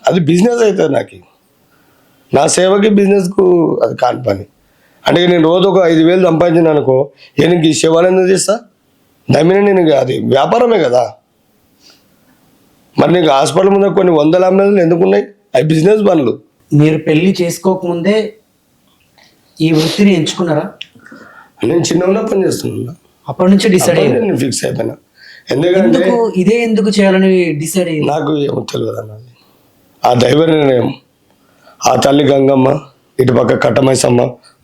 అది బిజినెస్ అవుతుంది నాకు. నా సేవకి బిజినెస్కు అది కాని పని. అంటే నేను రోజు ఒక 5,000 సంపాదించిన అనుకో, నేను ఈ శివాలు ఎందుకు చేస్తా? నమ్మిన నేను అది వ్యాపారమే కదా. మరి నీకు హాస్పిటల్ ముందు కొన్ని 100 అంబులెన్స్లు ఎందుకున్నాయి? అవి బిజినెస్ పనులు. మీరు పెళ్లి చేసుకోకముందే ఈ వృత్తిని ఎంచుకున్నారా? నేను చిన్న పని చేస్తున్నా, అప్పటి నుంచి డిసైడ్ అయ్యారు. నేను ఫిక్స్ అయిపోయినా. ఎందుకంటే ఎందుకు ఇదే ఎందుకు చేయాలని డిసైడ్ అయ్యారు? నాకు ఏమో తెలియదు అన్నది. ఆ దైవ నిర్ణయం, ఆ తల్లి గంగమ్మ, ఇటుపక్క కట్టమైసమ్మ,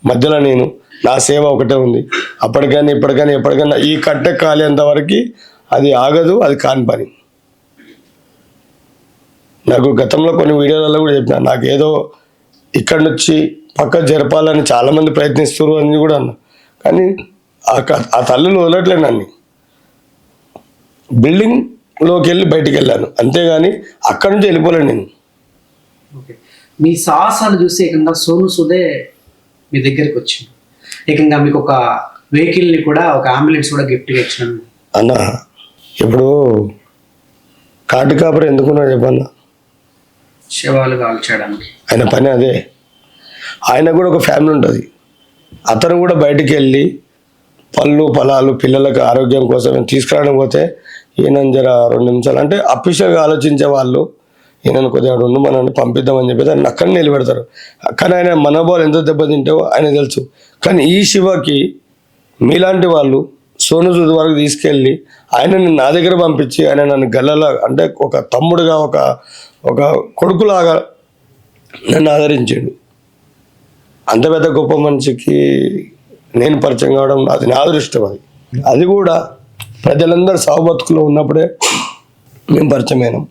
మధ్యలో నేను, నా సేవ ఒకటే ఉంది. అప్పటికైనా ఇప్పటికైనా ఎప్పటికైనా ఈ కట్టె కాలేంత వరకు అది ఆగదు, అది కాని పని. నాకు గతంలో కొన్ని వీడియోలలో కూడా చెప్పిన, నాకు ఏదో ఇక్కడి నుంచి పక్క జరపాలని చాలామంది ప్రయత్నిస్తారు అని కూడా అన్నా. కానీ ఆ తల్లులు వదలట్లేదు నన్ను. బిల్డింగ్లోకి వెళ్ళి బయటికి వెళ్ళాను అంతేగాని అక్కడి నుంచి వెళ్ళిపోలేను నేను. ఓకే, మీ సాహసాలు చూసి ఏకంగా సోను సూదే మీ దగ్గరికి వచ్చింది. ఏకంగా మీకు ఒక వెహికల్ని కూడా, ఒక అంబులెన్స్ కూడా గిఫ్ట్గా ఇచ్చినాను. అన్న ఇప్పుడు కాటి కాపరి ఎందుకున్నా చెప్పన్న, శవాలు కాల్చడానికి. ఆయన పని అదే. ఆయన కూడా ఒక ఫ్యామిలీ ఉంటుంది. అతను కూడా బయటికి వెళ్ళి పళ్ళు పొలాలు పిల్లలకు ఆరోగ్యం కోసం తీసుకురావడం పోతే ఈయన జర 2 నిమిషాలు అంటే అఫీషియల్గా ఆలోచించే వాళ్ళు ఈయనను కొద్దిగా ఉండు మనల్ని పంపిద్దామని చెప్పేసి ఆయన అక్కడ నిలబెడతారు. కానీ ఆయన మనోభావాలు ఎంత దెబ్బతింటావో ఆయన తెలుసు. కానీ ఈ శివకి మీలాంటి వాళ్ళు సోను సూద్ వరకు తీసుకెళ్ళి ఆయనని నా దగ్గర పంపించి ఆయన నన్ను గల్లలా అంటే ఒక తమ్ముడుగా ఒక కొడుకులాగా నన్ను ఆదరించాడు. అంత పెద్ద గొప్ప మనిషికి నేను పరిచయం కావడం అది నా అదృష్టం. అది కూడా ప్రజలందరూ సాగుబతుకులో ఉన్నప్పుడే మేము పరిచయం అయినాం.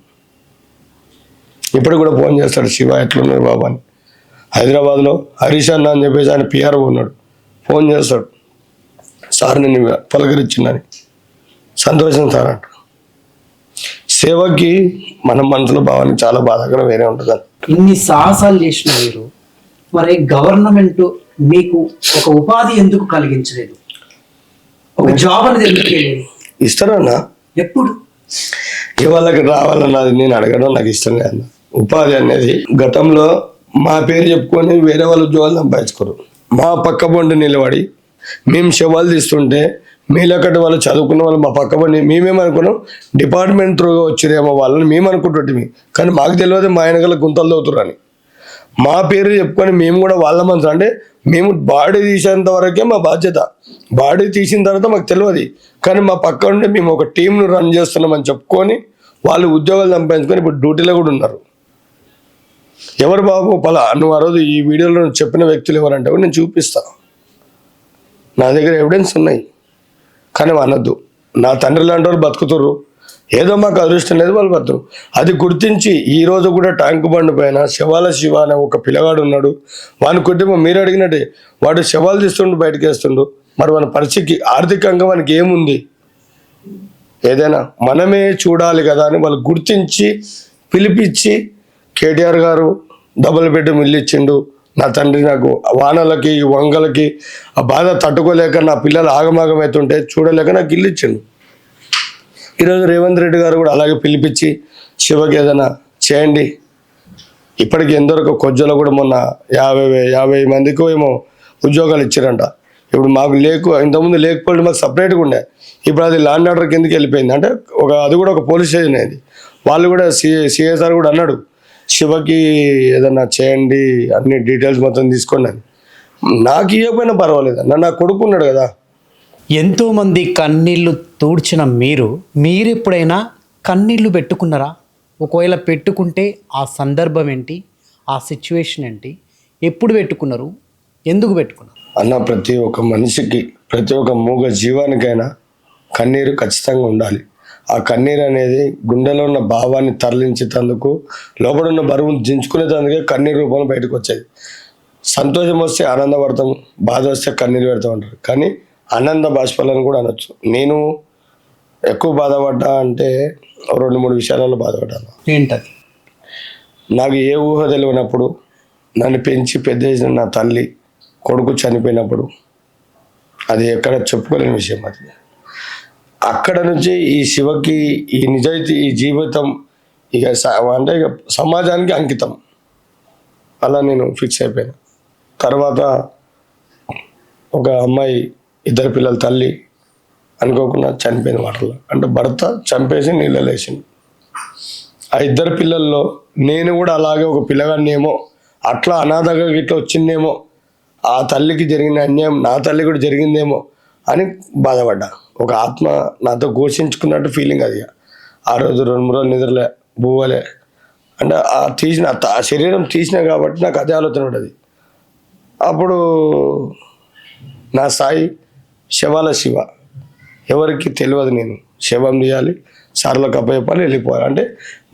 ఇప్పుడు కూడా ఫోన్ చేస్తాడు, శివ ఎట్లున్నారు బాబా అని. హైదరాబాద్లో హరీష్ అన్న అని చెప్పేసి ఆయన పిఆర్ఓ ఉన్నాడు, ఫోన్ చేస్తాడు, సార్ నేను పలకరించిందని. సంతోషం సార్ అంట. సేవకి మన మనసులో భావానికి చాలా బాధాకరం వేరే ఉంటుంది. ఇన్ని సాహసాలు చేసిన మీరు మరి గవర్నమెంట్ మీకు ఒక ఉపాధి ఎందుకు కలిగించలేదు? ఒక జాబ్ అనేది ఎందుకు లేదు? ఇస్తారన్నా ఎప్పుడు వాళ్ళకి రావాలన్నది నేను అడగడం నాకు ఇష్టం లేదన్న. ఉపాధి అనేది గతంలో మా పేరు చెప్పుకొని వేరే వాళ్ళు ఉద్యోగాలు సంపాదించుకోరు. మా పక్క బండి నిలబడి మేము శవాలు తీస్తుంటే మీలకటి వాళ్ళు చదువుకున్న వాళ్ళు మా పక్క బండి మేమేమనుకున్నాం డిపార్ట్మెంట్ త్రూగా వచ్చిరేమో వాళ్ళని మేము అనుకుంటుంటే, కానీ మాకు తెలియదు మా ఆయనగల గుంతలు తవ్వుతురని. మా పేరు చెప్పుకొని మేము కూడా వాళ్ళ మనసు అంటే మేము బాడీ తీసేంత వరకే మా బాధ్యత. బాడీ తీసిన తర్వాత మాకు తెలియదు, కానీ మా పక్క ఉండి మేము ఒక టీంను రన్ చేస్తున్నామని చెప్పుకొని వాళ్ళు ఉద్యోగాలు సంపాదించుకొని ఇప్పుడు డ్యూటీలో కూడా ఉన్నారు. ఎవరు బాబు పలా నువ్వు ఆ రోజు ఈ వీడియోలో చెప్పిన వ్యక్తులు ఎవరంటే నేను చూపిస్తాను, నా దగ్గర ఎవిడెన్స్ ఉన్నాయి. కానీ అనొద్దు, నా తండ్రి లాంటి వాళ్ళు బతుకుతుర్రు, ఏదో మాకు అదృష్టం లేదు, వాళ్ళు బతురు. అది గుర్తించి ఈరోజు కూడా ట్యాంకు బండి పైన శవాల శివ అనే ఒక పిల్లగాడు ఉన్నాడు. వాని కుటుంబం మీరు అడిగినట్టే వాడు శవాలు తీస్తుండు, బయటకు వేస్తుండు. మరి మన పరిస్థితికి ఆర్థికంగా మనకి ఏముంది? ఏదైనా మనమే చూడాలి కదా అని వాళ్ళు గుర్తించి పిలిపించి కేటీఆర్ గారు డబుల్ బెడ్రూమ్ ఇల్లు ఇచ్చిండు. నా తండ్రి నాకు వానలకి వంగలకి ఆ బాధ తట్టుకోలేక నా పిల్లలు ఆగమాగమవుతుంటే చూడలేక నాకు ఇల్లు ఇచ్చిండు. ఈరోజు రేవంత్ రెడ్డి గారు కూడా అలాగే పిలిపించి శివకి ఏదైనా చేయండి. ఇప్పటికి ఎందరో కొజ్జలో కూడా మొన్న 50 మందికి ఏమో ఉద్యోగాలు ఇచ్చారంట. ఇప్పుడు మాకు ఇంతకుముందు లేకపోతే మాకు సపరేట్గా ఉండే, ఇప్పుడు అది ల్యాండ్ ఆర్డర్ కిందకి వెళ్ళిపోయింది. అంటే అది కూడా ఒక పోలీస్ స్టేషన్ అయింది. వాళ్ళు కూడా సిఎస్ఆర్ కూడా అన్నాడు శివకి ఏదన్నా చేయండి, అన్ని డీటెయిల్స్ మొత్తం తీసుకోండి అని. నాకు ఇవ్వకపోయినా పర్వాలేదు అన్న, నా కొడుకు ఉన్నాడు కదా. ఎంతోమంది కన్నీళ్లు తూడ్చిన మీరు ఎప్పుడైనా కన్నీళ్లు పెట్టుకున్నారా? ఒకవేళ పెట్టుకుంటే ఆ సందర్భం ఏంటి, ఆ సిచ్యువేషన్ ఏంటి, ఎప్పుడు పెట్టుకున్నారు, ఎందుకు పెట్టుకున్నారు? అన్న ప్రతి ఒక్క మనిషికి, ప్రతి ఒక్క మూగ జీవానికైనా కన్నీరు ఖచ్చితంగా ఉండాలి. ఆ కన్నీరు అనేది గుండెలో ఉన్న భావాన్ని తరలించేందుకు, లోపల ఉన్న బరువును దించుకునేందుకే కన్నీరు రూపంలో బయటకు వచ్చేది. సంతోషం వస్తే ఆనందపడతాం, బాధ వస్తే కన్నీరు పెడతాం అంటారు. కానీ ఆనంద బాష్పాలను కూడా అనొచ్చు. నేను ఎక్కువ బాధపడ్డా అంటే 2-3 విషయాలలో బాధపడ్డాను. ఏంటది? నాకు ఏ ఊహ తెలియనప్పుడు నన్ను పెంచి పెద్ద చేసిన నా తల్లి కొడుకు చనిపోయినప్పుడు, అది ఎక్కడ చెప్పుకోలేని విషయం. అది అక్కడ నుంచి ఈ శివకి ఈ నిజాయితీ, ఈ జీవితం ఇక అంటే ఇక సమాజానికి అంకితం. అలా నేను ఫిక్స్ అయిపోయాను. తర్వాత ఒక అమ్మాయి 2 పిల్లల తల్లి అనుకోకుండా చనిపోయింది వాటర్లో. అంటే భర్త చంపేసి నీళ్ళలో వేసింది. ఆ 2 పిల్లల్లో నేను కూడా అలాగే ఒక పిల్లగాడిని ఏమో అట్లా అనాథగా ఇట్లా వచ్చిందేమో, ఆ తల్లికి జరిగిన అన్యాయం నా తల్లి కూడా జరిగిందేమో అని బాధపడ్డా. ఒక ఆత్మ నాతో ఘోషించుకున్నట్టు ఫీలింగ్ అది. ఆ రోజు 2-3 రోజులు నిద్రలే, బువ్వలే. అంటే ఆ శరీరం తీసిన కాబట్టి నాకు అదే ఆలోచన ఉంటుంది. అప్పుడు నా సాయి శవాల శివ, ఎవరికి తెలియదు. నేను శవం తీయాలి, సార్లకు అప్పచెప్పాలి, వెళ్ళిపోవాలి. అంటే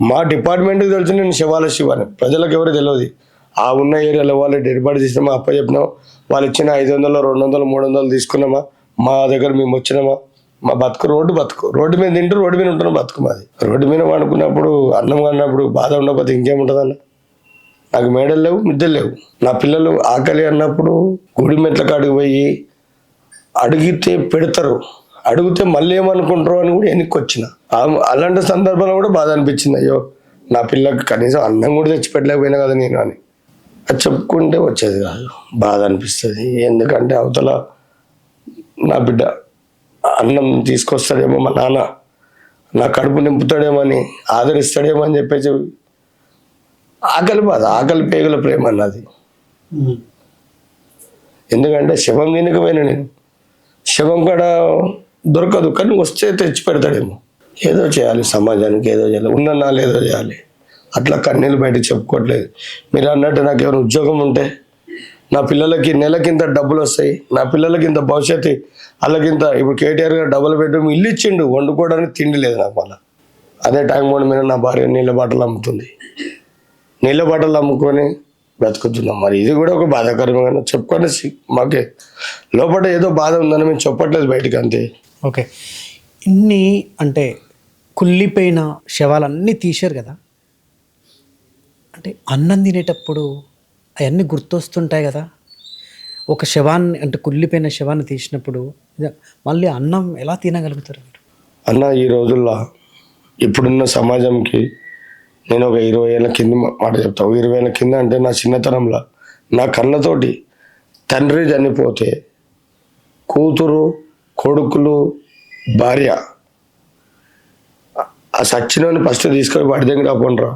మా డిపార్ట్మెంట్కి తెలుసు నేను శవాల శివ అని, ప్రజలకు ఎవరు తెలియదు. ఆ ఉన్న ఏరియాలో వాళ్ళు డెడ్ బాడీ తీసినామా, అప్పచెప్పినామా, వాళ్ళు ఇచ్చిన 500, 200, 300 తీసుకున్నామా, మా దగ్గర మేము వచ్చినామా, మా బతుకు రోడ్డు మీద తింటూ రోడ్డు మీద ఉంటున్నాం బతుకు మాది. రోడ్డు మీద వండుకున్నప్పుడు అన్నం కన్నప్పుడు బాధ ఉండకపోతే ఇంకేముంటుందన్న. నాకు మేడలు లేవు, మిద్దెలు లేవు. నా పిల్లలు ఆకలి అన్నప్పుడు గుడి మెట్ల కాడికి పోయి అడిగితే పెడతారు, అడిగితే మళ్ళీ ఏమనుకుంటారు అని కూడా వెనక్కి వచ్చిన. అలాంటి సందర్భంలో కూడా బాధ అనిపించింది. అయ్యో నా పిల్లకి కనీసం అన్నం కూడా తెచ్చి పెట్టలేకపోయినా కదా నేను అని. అది చెప్పుకుంటే వచ్చేది కాదు, బాధ అనిపిస్తుంది. ఎందుకంటే అవతల నా బిడ్డ అన్నం తీసుకొస్తాడేమో, మా నాన్న నా కడుపు నింపుతాడేమో అని, ఆదరిస్తాడేమో అని చెప్పేసి ఆకలి బాధ, ఆకలి పేగుల ప్రేమ అన్నది. ఎందుకంటే శవం తినకపోయినా నేను శవం కూడా దొరకదు, కానీ వస్తే తెచ్చి పెడతాడేమో. ఏదో చేయాలి సమాజానికి, ఏదో చేయాలి, ఉన్న నాళ్ళు ఏదో చేయాలి. అట్లా కన్నీళ్ళు బయట చెప్పుకోవట్లేదు. మీరు అన్నట్టు నాకు ఎవరు ఉద్యోగం ఉంటే నా పిల్లలకి నెలకింత డబ్బులు వస్తాయి, నా పిల్లలకి ఇంత భవిష్యత్తు, అలాగింత. ఇప్పుడు కేటీఆర్ గారు డబుల్ బెడ్రూమ్ ఇల్లు ఇచ్చిండు, వండుకోవడానికి తిండి లేదు నాకు. మళ్ళీ అదే టైం కూడా మీద నా భార్య నీళ్ళ బాటలు అమ్ముతుంది, నీళ్ళ బాటలు అమ్ముకొని బ్రతుకుతున్నాం. మరి ఇది కూడా ఒక బాధాకరమైన చెప్పుకొని మాకే లోపల ఏదో బాధ ఉందని మేము చెప్పట్లేదు బయటికి, అంతే. ఓకే, ఇన్ని అంటే కుళ్ళిపోయిన శవాలన్నీ తీశారు కదా, అంటే అన్నం తినేటప్పుడు అవన్నీ గుర్తొస్తుంటాయి కదా. ఒక శవాన్ని అంటే కుళ్ళిపోయిన శవాన్ని తీసినప్పుడు మళ్ళీ అన్నం ఎలా తినగలుగుతారు అన్న? ఈ రోజుల్లో ఇప్పుడున్న సమాజంకి నేను ఒక 20 ఏళ్ళ కింద మాట చెప్తా. 20 ఏళ్ళ కింద అంటే నా చిన్నతనంలో నా కళ్ళతోటి తండ్రి చనిపోతే కూతురు, కొడుకులు, భార్య ఆ సచ్చినోని ఫస్ట్ తీసుకొని వాడి దగ్గర రాకుండా,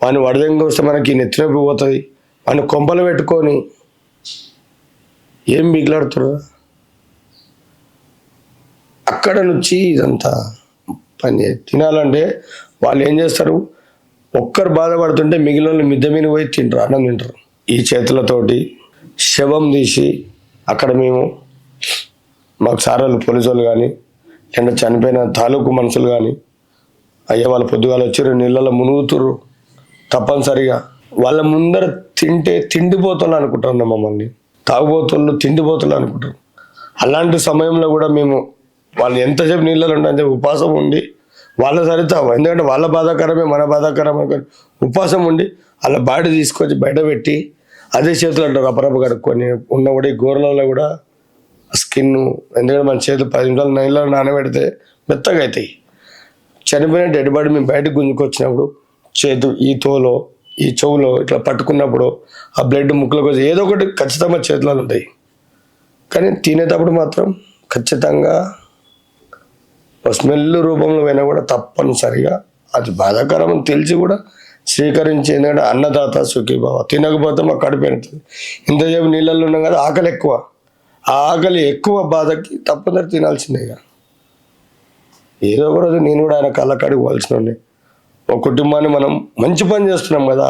వాడిని వాడి దగ్గర వస్తే మనకి నెత్తినొప్పి పోతుంది, వాడిని కొంపలు పెట్టుకొని ఏం మిగిలాడుతున్నారు. అక్కడ నుంచి ఇదంతా పని తినాలంటే వాళ్ళు ఏం చేస్తారు, ఒక్కరు బాధపడుతుంటే మిగిలిన వాళ్ళు మిద్దె మీద పోయి తింటారు, అన్నం తింటారు. ఈ చేతులతోటి శవం తీసి అక్కడ మేము మాకు సార్ వాళ్ళు పోలీసు వాళ్ళు కానీ లేదా చనిపోయిన తాలూకు మనుషులు కానీ, అయ్యా వాళ్ళు పొద్దుగాలు వచ్చి నీళ్ళలో మునుగుతుర్రు తప్పనిసరిగా. వాళ్ళ ముందర తింటే తిండిపోతులు అనుకుంటున్నాం, మమ్మల్ని తాగుబోతులు తిండిపోతులు అనుకుంటారు. అలాంటి సమయంలో కూడా మేము వాళ్ళు ఎంతసేపు నీళ్ళలో ఉంటే ఉపాసం ఉండి వాళ్ళ సరితాము, ఎందుకంటే వాళ్ళ బాధాకరమే మన బాధాకరం అనుకొని ఉపాసం ఉండి వాళ్ళ బాడీ తీసుకొచ్చి బయట పెట్టి అదే చేతులు అంటారు రపరప కడుక్కొని ఉన్న కూడా ఈ గోరలలో కూడా స్కిన్, ఎందుకంటే మన చేతులు 10 నిమిషాలు నీళ్ళలో నానబెడితే మెత్తగా అవుతాయి. చనిపోయిన డెడ్ బాడీ మేము బయటకు గుంజుకొచ్చినప్పుడు చేతు ఈ తోలో ఈ చెవులో ఇట్లా పట్టుకున్నప్పుడు ఆ బ్లడ్ ముక్కులోకి వచ్చి ఏదో ఒకటి ఖచ్చితంగా చేతులలో ఉంటాయి. కానీ తినేటప్పుడు మాత్రం ఖచ్చితంగా స్మెల్ రూపంలో పోయినా కూడా తప్పనిసరిగా అది బాధాకరం అని తెలిసి కూడా స్వీకరించి, ఎందుకంటే అన్నదాత సుఖీభావ, తినకపోతే మాకు కడిపోయింది. ఇంతసేపు నీళ్ళల్లో ఉన్నాం కదా, ఆకలి ఎక్కువ, ఆ ఆకలి ఎక్కువ బాధకి తప్పనిసరి తినాల్సిందే. ఏదో ఒక రోజు నేను కూడా ఆయన కళ్ళకాడికి పోవాల్సిన ఒక కుటుంబాన్ని మనం మంచి పని చేస్తున్నాం కదా.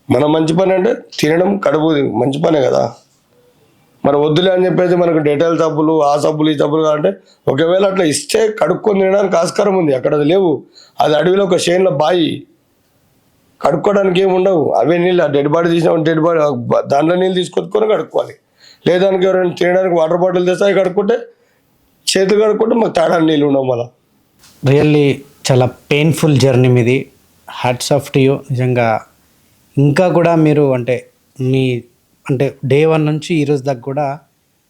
మనం మంచి పని అంటే తినడం కడుపు మంచి పనే కదా. మరి వద్దులే అని చెప్పేసి మనకు డెటాల్ సబ్బులు, ఆ సబ్బులు, ఈ సబ్బులు కావాలంటే ఒకవేళ అట్లా ఇస్తే కడుక్కొని తినడానికి ఆస్కారం ఉంది. అక్కడ అది లేవు, అది అడవిలో ఒక షేన్లో బాయి, కడుక్కోవడానికి ఏమి ఉండవు. అవే నీళ్ళు డెడ్ బాడీ తీసిన డెడ్ బాడీ దాంట్లో నీళ్ళు తీసుకొచ్చుకొని కడుక్కోవాలి. లేదానికి ఎవరైనా తినడానికి వాటర్ బాటిల్ తెస్తే అవి కడుక్కుంటే చేతులు కడుక్కుంటే మాకు తేడా నీళ్ళు ఉండవు. మళ్ళీ రియల్లీ చాలా పెయిన్ఫుల్ జర్నీ మీది. Hats off to you. నిజంగా ఇంకా కూడా మీరు అంటే మీ అంటే డే 1 నుంచి ఈరోజు దాకా కూడా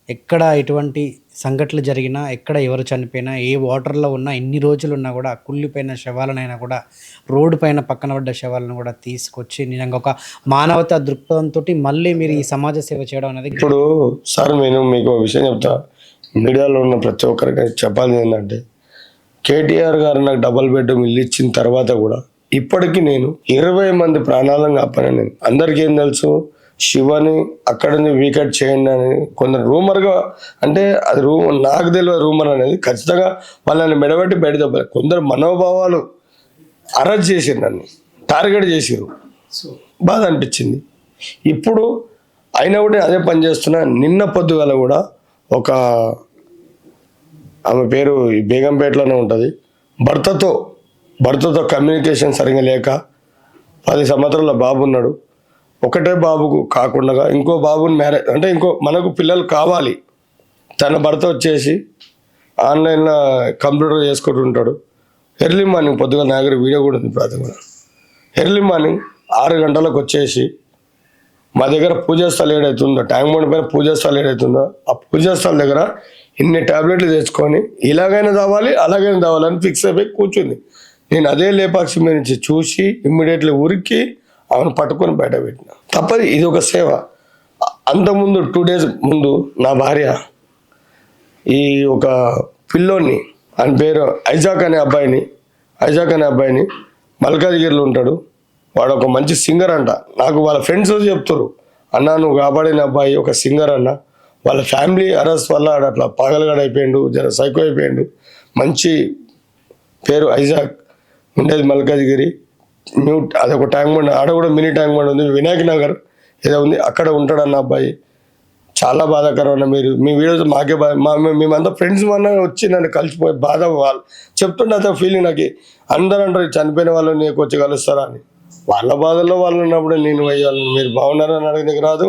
ఎక్కడ ఎటువంటి సంఘటనలు జరిగినా, ఎక్కడ ఎవరు చనిపోయినా, ఏ వాటర్‌లో ఉన్నా, ఎన్ని రోజులు ఉన్నా కూడా కుళ్ళిపోయిన శవాలనైనా కూడా రోడ్డు పైన పక్కన పడ్డ శవాలను కూడా తీసుకొచ్చి నిజంగా ఒక మానవతా దృక్పథంతోటి మళ్ళీ మీరు ఈ సమాజ సేవ చేయడం అనేది ఇప్పుడు సార్ నేను మీకు ఒక విషయం చెప్తా. మీడియాలో ఉన్న ప్రతి ఒక్కరికి చెప్పాలి ఏంటంటే, కేటీఆర్ గారు నాకు డబుల్ బెడ్రూమ్ ఇల్లు ఇచ్చిన తర్వాత కూడా ఇప్పటికీ నేను 20 మంది ప్రాణాలను కాపాను. నేను అందరికీ ఏం తెలుసు, శివని అక్కడ నుంచి వీకెట్ చేయండి అని కొందరు రూమర్గా, అంటే అది నాకు తెలియదు రూమర్ అనేది. ఖచ్చితంగా వాళ్ళని మెడబెట్టి బయట దెబ్బలు, కొందరు మనోభావాలు అరెస్ట్ చేసిరు, నన్ను టార్గెట్ చేసిరు. బాధ అనిపించింది. ఇప్పుడు అయినా కూడా అదే పని చేస్తున్నా. నిన్న పొద్దుగాల కూడా ఒక ఆమె పేరు బేగంపేటలోనే ఉంటుంది, భర్తతో కమ్యూనికేషన్ సరిగా లేక 10 సంవత్సరాల బాబు ఉన్నాడు. ఒకటే బాబుకు కాకుండా ఇంకో బాబుని మ్యారేజ్, అంటే మనకు పిల్లలు కావాలి. తన భర్త వచ్చేసి ఆన్లైన్లో కంప్యూటర్ చేసుకుంటూ ఉంటాడు. ఎర్లీ మార్నింగ్ పొద్దుగా నా దగ్గర వీడియో కూడా ఉంది ప్రాథమిక. ఎర్లీ మార్నింగ్ 6 గంటలకు వచ్చేసి మా దగ్గర పూజా స్థలం ఏదైతుందో, ట్యాంక్ బండ్ పైన పూజా స్థలం ఏదైతుందో, ఆ పూజా స్థలం దగ్గర ఇన్ని ట్యాబ్లెట్లు తెచ్చుకొని ఇలాగైనా దావాలి అలాగైనా దావాలని ఫిక్స్ అయిపోయి కూర్చుంది. నేను అదే లేపాక్షి మీద నుంచి చూసి ఇమ్మీడియట్లీ ఉరికి ఆమెను పట్టుకొని బయట పెట్టిన. తప్పది, ఇది ఒక సేవ. అంతకుముందు 2 days ముందు నా భార్య ఈ ఒక పిల్లోని, ఆయన పేరు ఐజాక్ అనే అబ్బాయిని మల్కాజ్గిరిలో ఉంటాడు. వాడు ఒక మంచి సింగర్ అంట. నాకు వాళ్ళ ఫ్రెండ్స్ చెప్తారు, అన్న నువ్వు కాపాడిన అబ్బాయి ఒక సింగర్ అన్న. వాళ్ళ ఫ్యామిలీ అరెస్ట్ వల్ల అట్లా పాగలగాడైపోయాడు, జర సైకో అయిపోయాడు. మంచి పేరు ఐజాక్, ఉండేది మల్కాజ్గిరి. అదొక ట్యాంక్ బండ్, ఆడ కూడా మినీ ట్యాంక్ బండ్ ఉంది, వినాయక్ నగర్ ఏదో ఉంది, అక్కడ ఉంటాడు అన్న అబ్బాయి. చాలా బాధాకరమైన మీ వీడియోస్ మాకే మేమంతా ఫ్రెండ్స్ మన వచ్చి నన్ను కలిసిపోయి బాధ వాళ్ళు చెప్తుంటే అదే ఫీలింగ్ నాకు. అందరూ అంటారు చనిపోయిన వాళ్ళు నీకు వచ్చి కలుస్తారా అని. వాళ్ళ బాధల్లో వాళ్ళు ఉన్నప్పుడు నేను వేయాలి, మీరు బాగున్నారని అడగడానికి రాదు.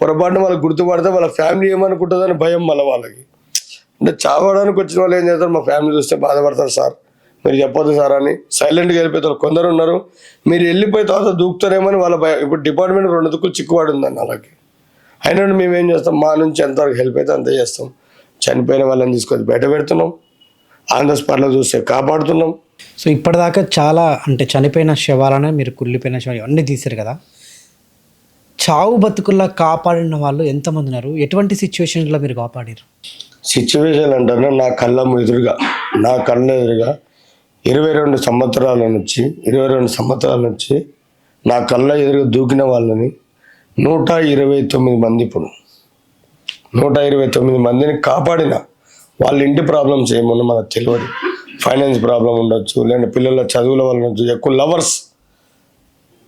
పొరపాటున వాళ్ళకి గుర్తుపడితే వాళ్ళ ఫ్యామిలీ ఏమనుకుంటుందని భయం మళ్ళీ వాళ్ళకి. అంటే చావడానికి వచ్చిన వాళ్ళు ఏం చేస్తారు, మా ఫ్యామిలీ చూస్తే బాధపడతారు సార్, మీరు చెప్పొద్దు సార్ అని సైలెంట్గా వెళ్ళిపోతారు. కొందరు ఉన్నారు మీరు వెళ్ళిపోయిన తర్వాత దూకుతారేమని వాళ్ళ భయం. ఇప్పుడు డిపార్ట్మెంట్ 2 దిక్కులు చిక్కుబడి ఉందండి వాళ్ళకి. అయినా మేము ఏం చేస్తాం, మా నుంచి ఎంతవరకు హెల్ప్ అయితే అంత చేస్తాం. చనిపోయిన వాళ్ళని తీసుకొచ్చి బయట పెడుతున్నాం, ఆన్ ద స్పాట్లో చూస్తే కాపాడుతున్నాం. సో ఇప్పటిదాకా చాలా అంటే చనిపోయిన శవాలనే మీరు కుళ్ళిపోయిన శవాలు అన్నీ తీశారు కదా, చావు బతుకుల్లా కాపాడిన వాళ్ళు ఎంతమంది ఉన్నారు? ఎటువంటి సిచ్యువేషన్లో మీరు కాపాడారు? సిచ్యువేషన్ అంటారా, నా కళ్ళ ఎదురుగా 22 సంవత్సరాల నుంచి నా కళ్ళ ఎదురుగా దూకిన వాళ్ళని 129 మంది, ఇప్పుడు 129 మందిని కాపాడిన. వాళ్ళ ఇంటి ప్రాబ్లమ్స్ ఏమన్నా మనకు తెలియదు, ఫైనాన్స్ ప్రాబ్లం ఉండొచ్చు, లేదంటే పిల్లల చదువుల వల్ల ఉండొచ్చు, ఎక్కువ లవర్స్,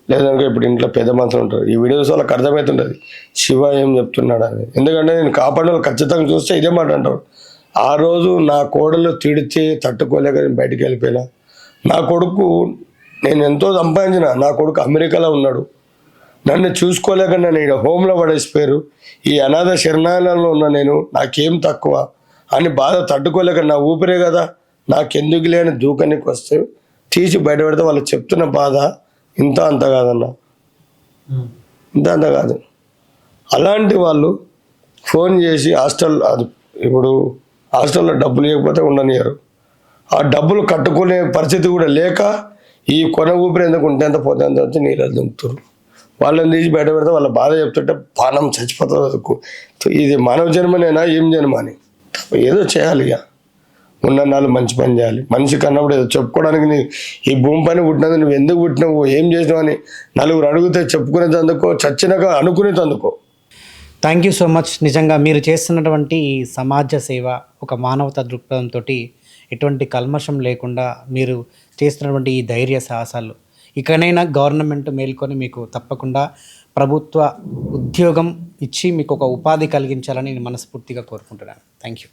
లేదంటే ఇప్పుడు ఇంట్లో పెద్ద మనుషులు ఉంటారు. ఈ వీడియోస్ వాళ్ళకి అర్థమవుతుంటుంది శివ ఏం చెప్తున్నాడు అని. ఎందుకంటే నేను కాపాడిన వాళ్ళు ఖచ్చితంగా చూస్తే ఇదే మాట అంటారు. ఆ రోజు నా కోడలు తిడితే తట్టుకోలేక నేను బయటికి వెళ్ళిపోయినా. నా కొడుకు నేను ఎంతో సంపాదించిన, నా కొడుకు అమెరికాలో ఉన్నాడు, నన్ను చూసుకోలేక నన్ను ఇక్కడ హోమ్లో పడేసిపోయారు. ఈ అనాథ శరణాలయంలో ఉన్న నేను నాకేం తక్కువ అని బాధ తట్టుకోలేక నా ఊపిరే కదా నాకెందుకు లేని దూకానికి వస్తే తీసి బయట పెడితే వాళ్ళు చెప్తున్న బాధ ఇంత అంత కాదన్న, ఇంత అంత కాదు. అలాంటి వాళ్ళు ఫోన్ చేసి ఇప్పుడు హాస్టల్లో డబ్బులు ఇవ్వకపోతే ఉండనియరు. ఆ డబ్బులు కట్టుకునే పరిస్థితి కూడా లేక ఈ కొన ఊపిరి ఎందుకు ఉంటే ఎంత పోతే అంత వచ్చి నీళ్ళు దుంకుతారు. వాళ్ళని తీసి బయట పెడితే వాళ్ళ బాధ చెప్తుంటే పానం చచ్చిపోతుంది. ఇది మానవ జన్మనేనా ఏం జన్మ అని ఏదో చేయాలి. ఇక ఉన్న నాళ్ళు మంచి పని చేయాలి. మనిషి కన్నప్పుడు ఏదో చెప్పుకోవడానికి ఈ భూమి పైన పుట్టినది నువ్వు ఎందుకు పుట్టినావు, ఏం చేసినావు అని నలుగురు అడిగితే చెప్పుకునేది అందుకో, చచ్చినాక అనుకునేది అందుకో. Thank you so much. నిజంగా మీరు చేస్తున్నటువంటి ఈ సమాజ సేవ ఒక మానవతా దృక్పథంతో ఎటువంటి కల్మషం లేకుండా మీరు చేస్తున్నటువంటి ఈ ధైర్య సాహసాలు ఇకనైనా గవర్నమెంట్ మేల్కొని మీకు తప్పకుండా ప్రభుత్వ ఉద్యోగం ఇచ్చి మీకు ఒక ఉపాధి కలిగించాలని నేను మనస్ఫూర్తిగా కోరుకుంటున్నాను. Thank you.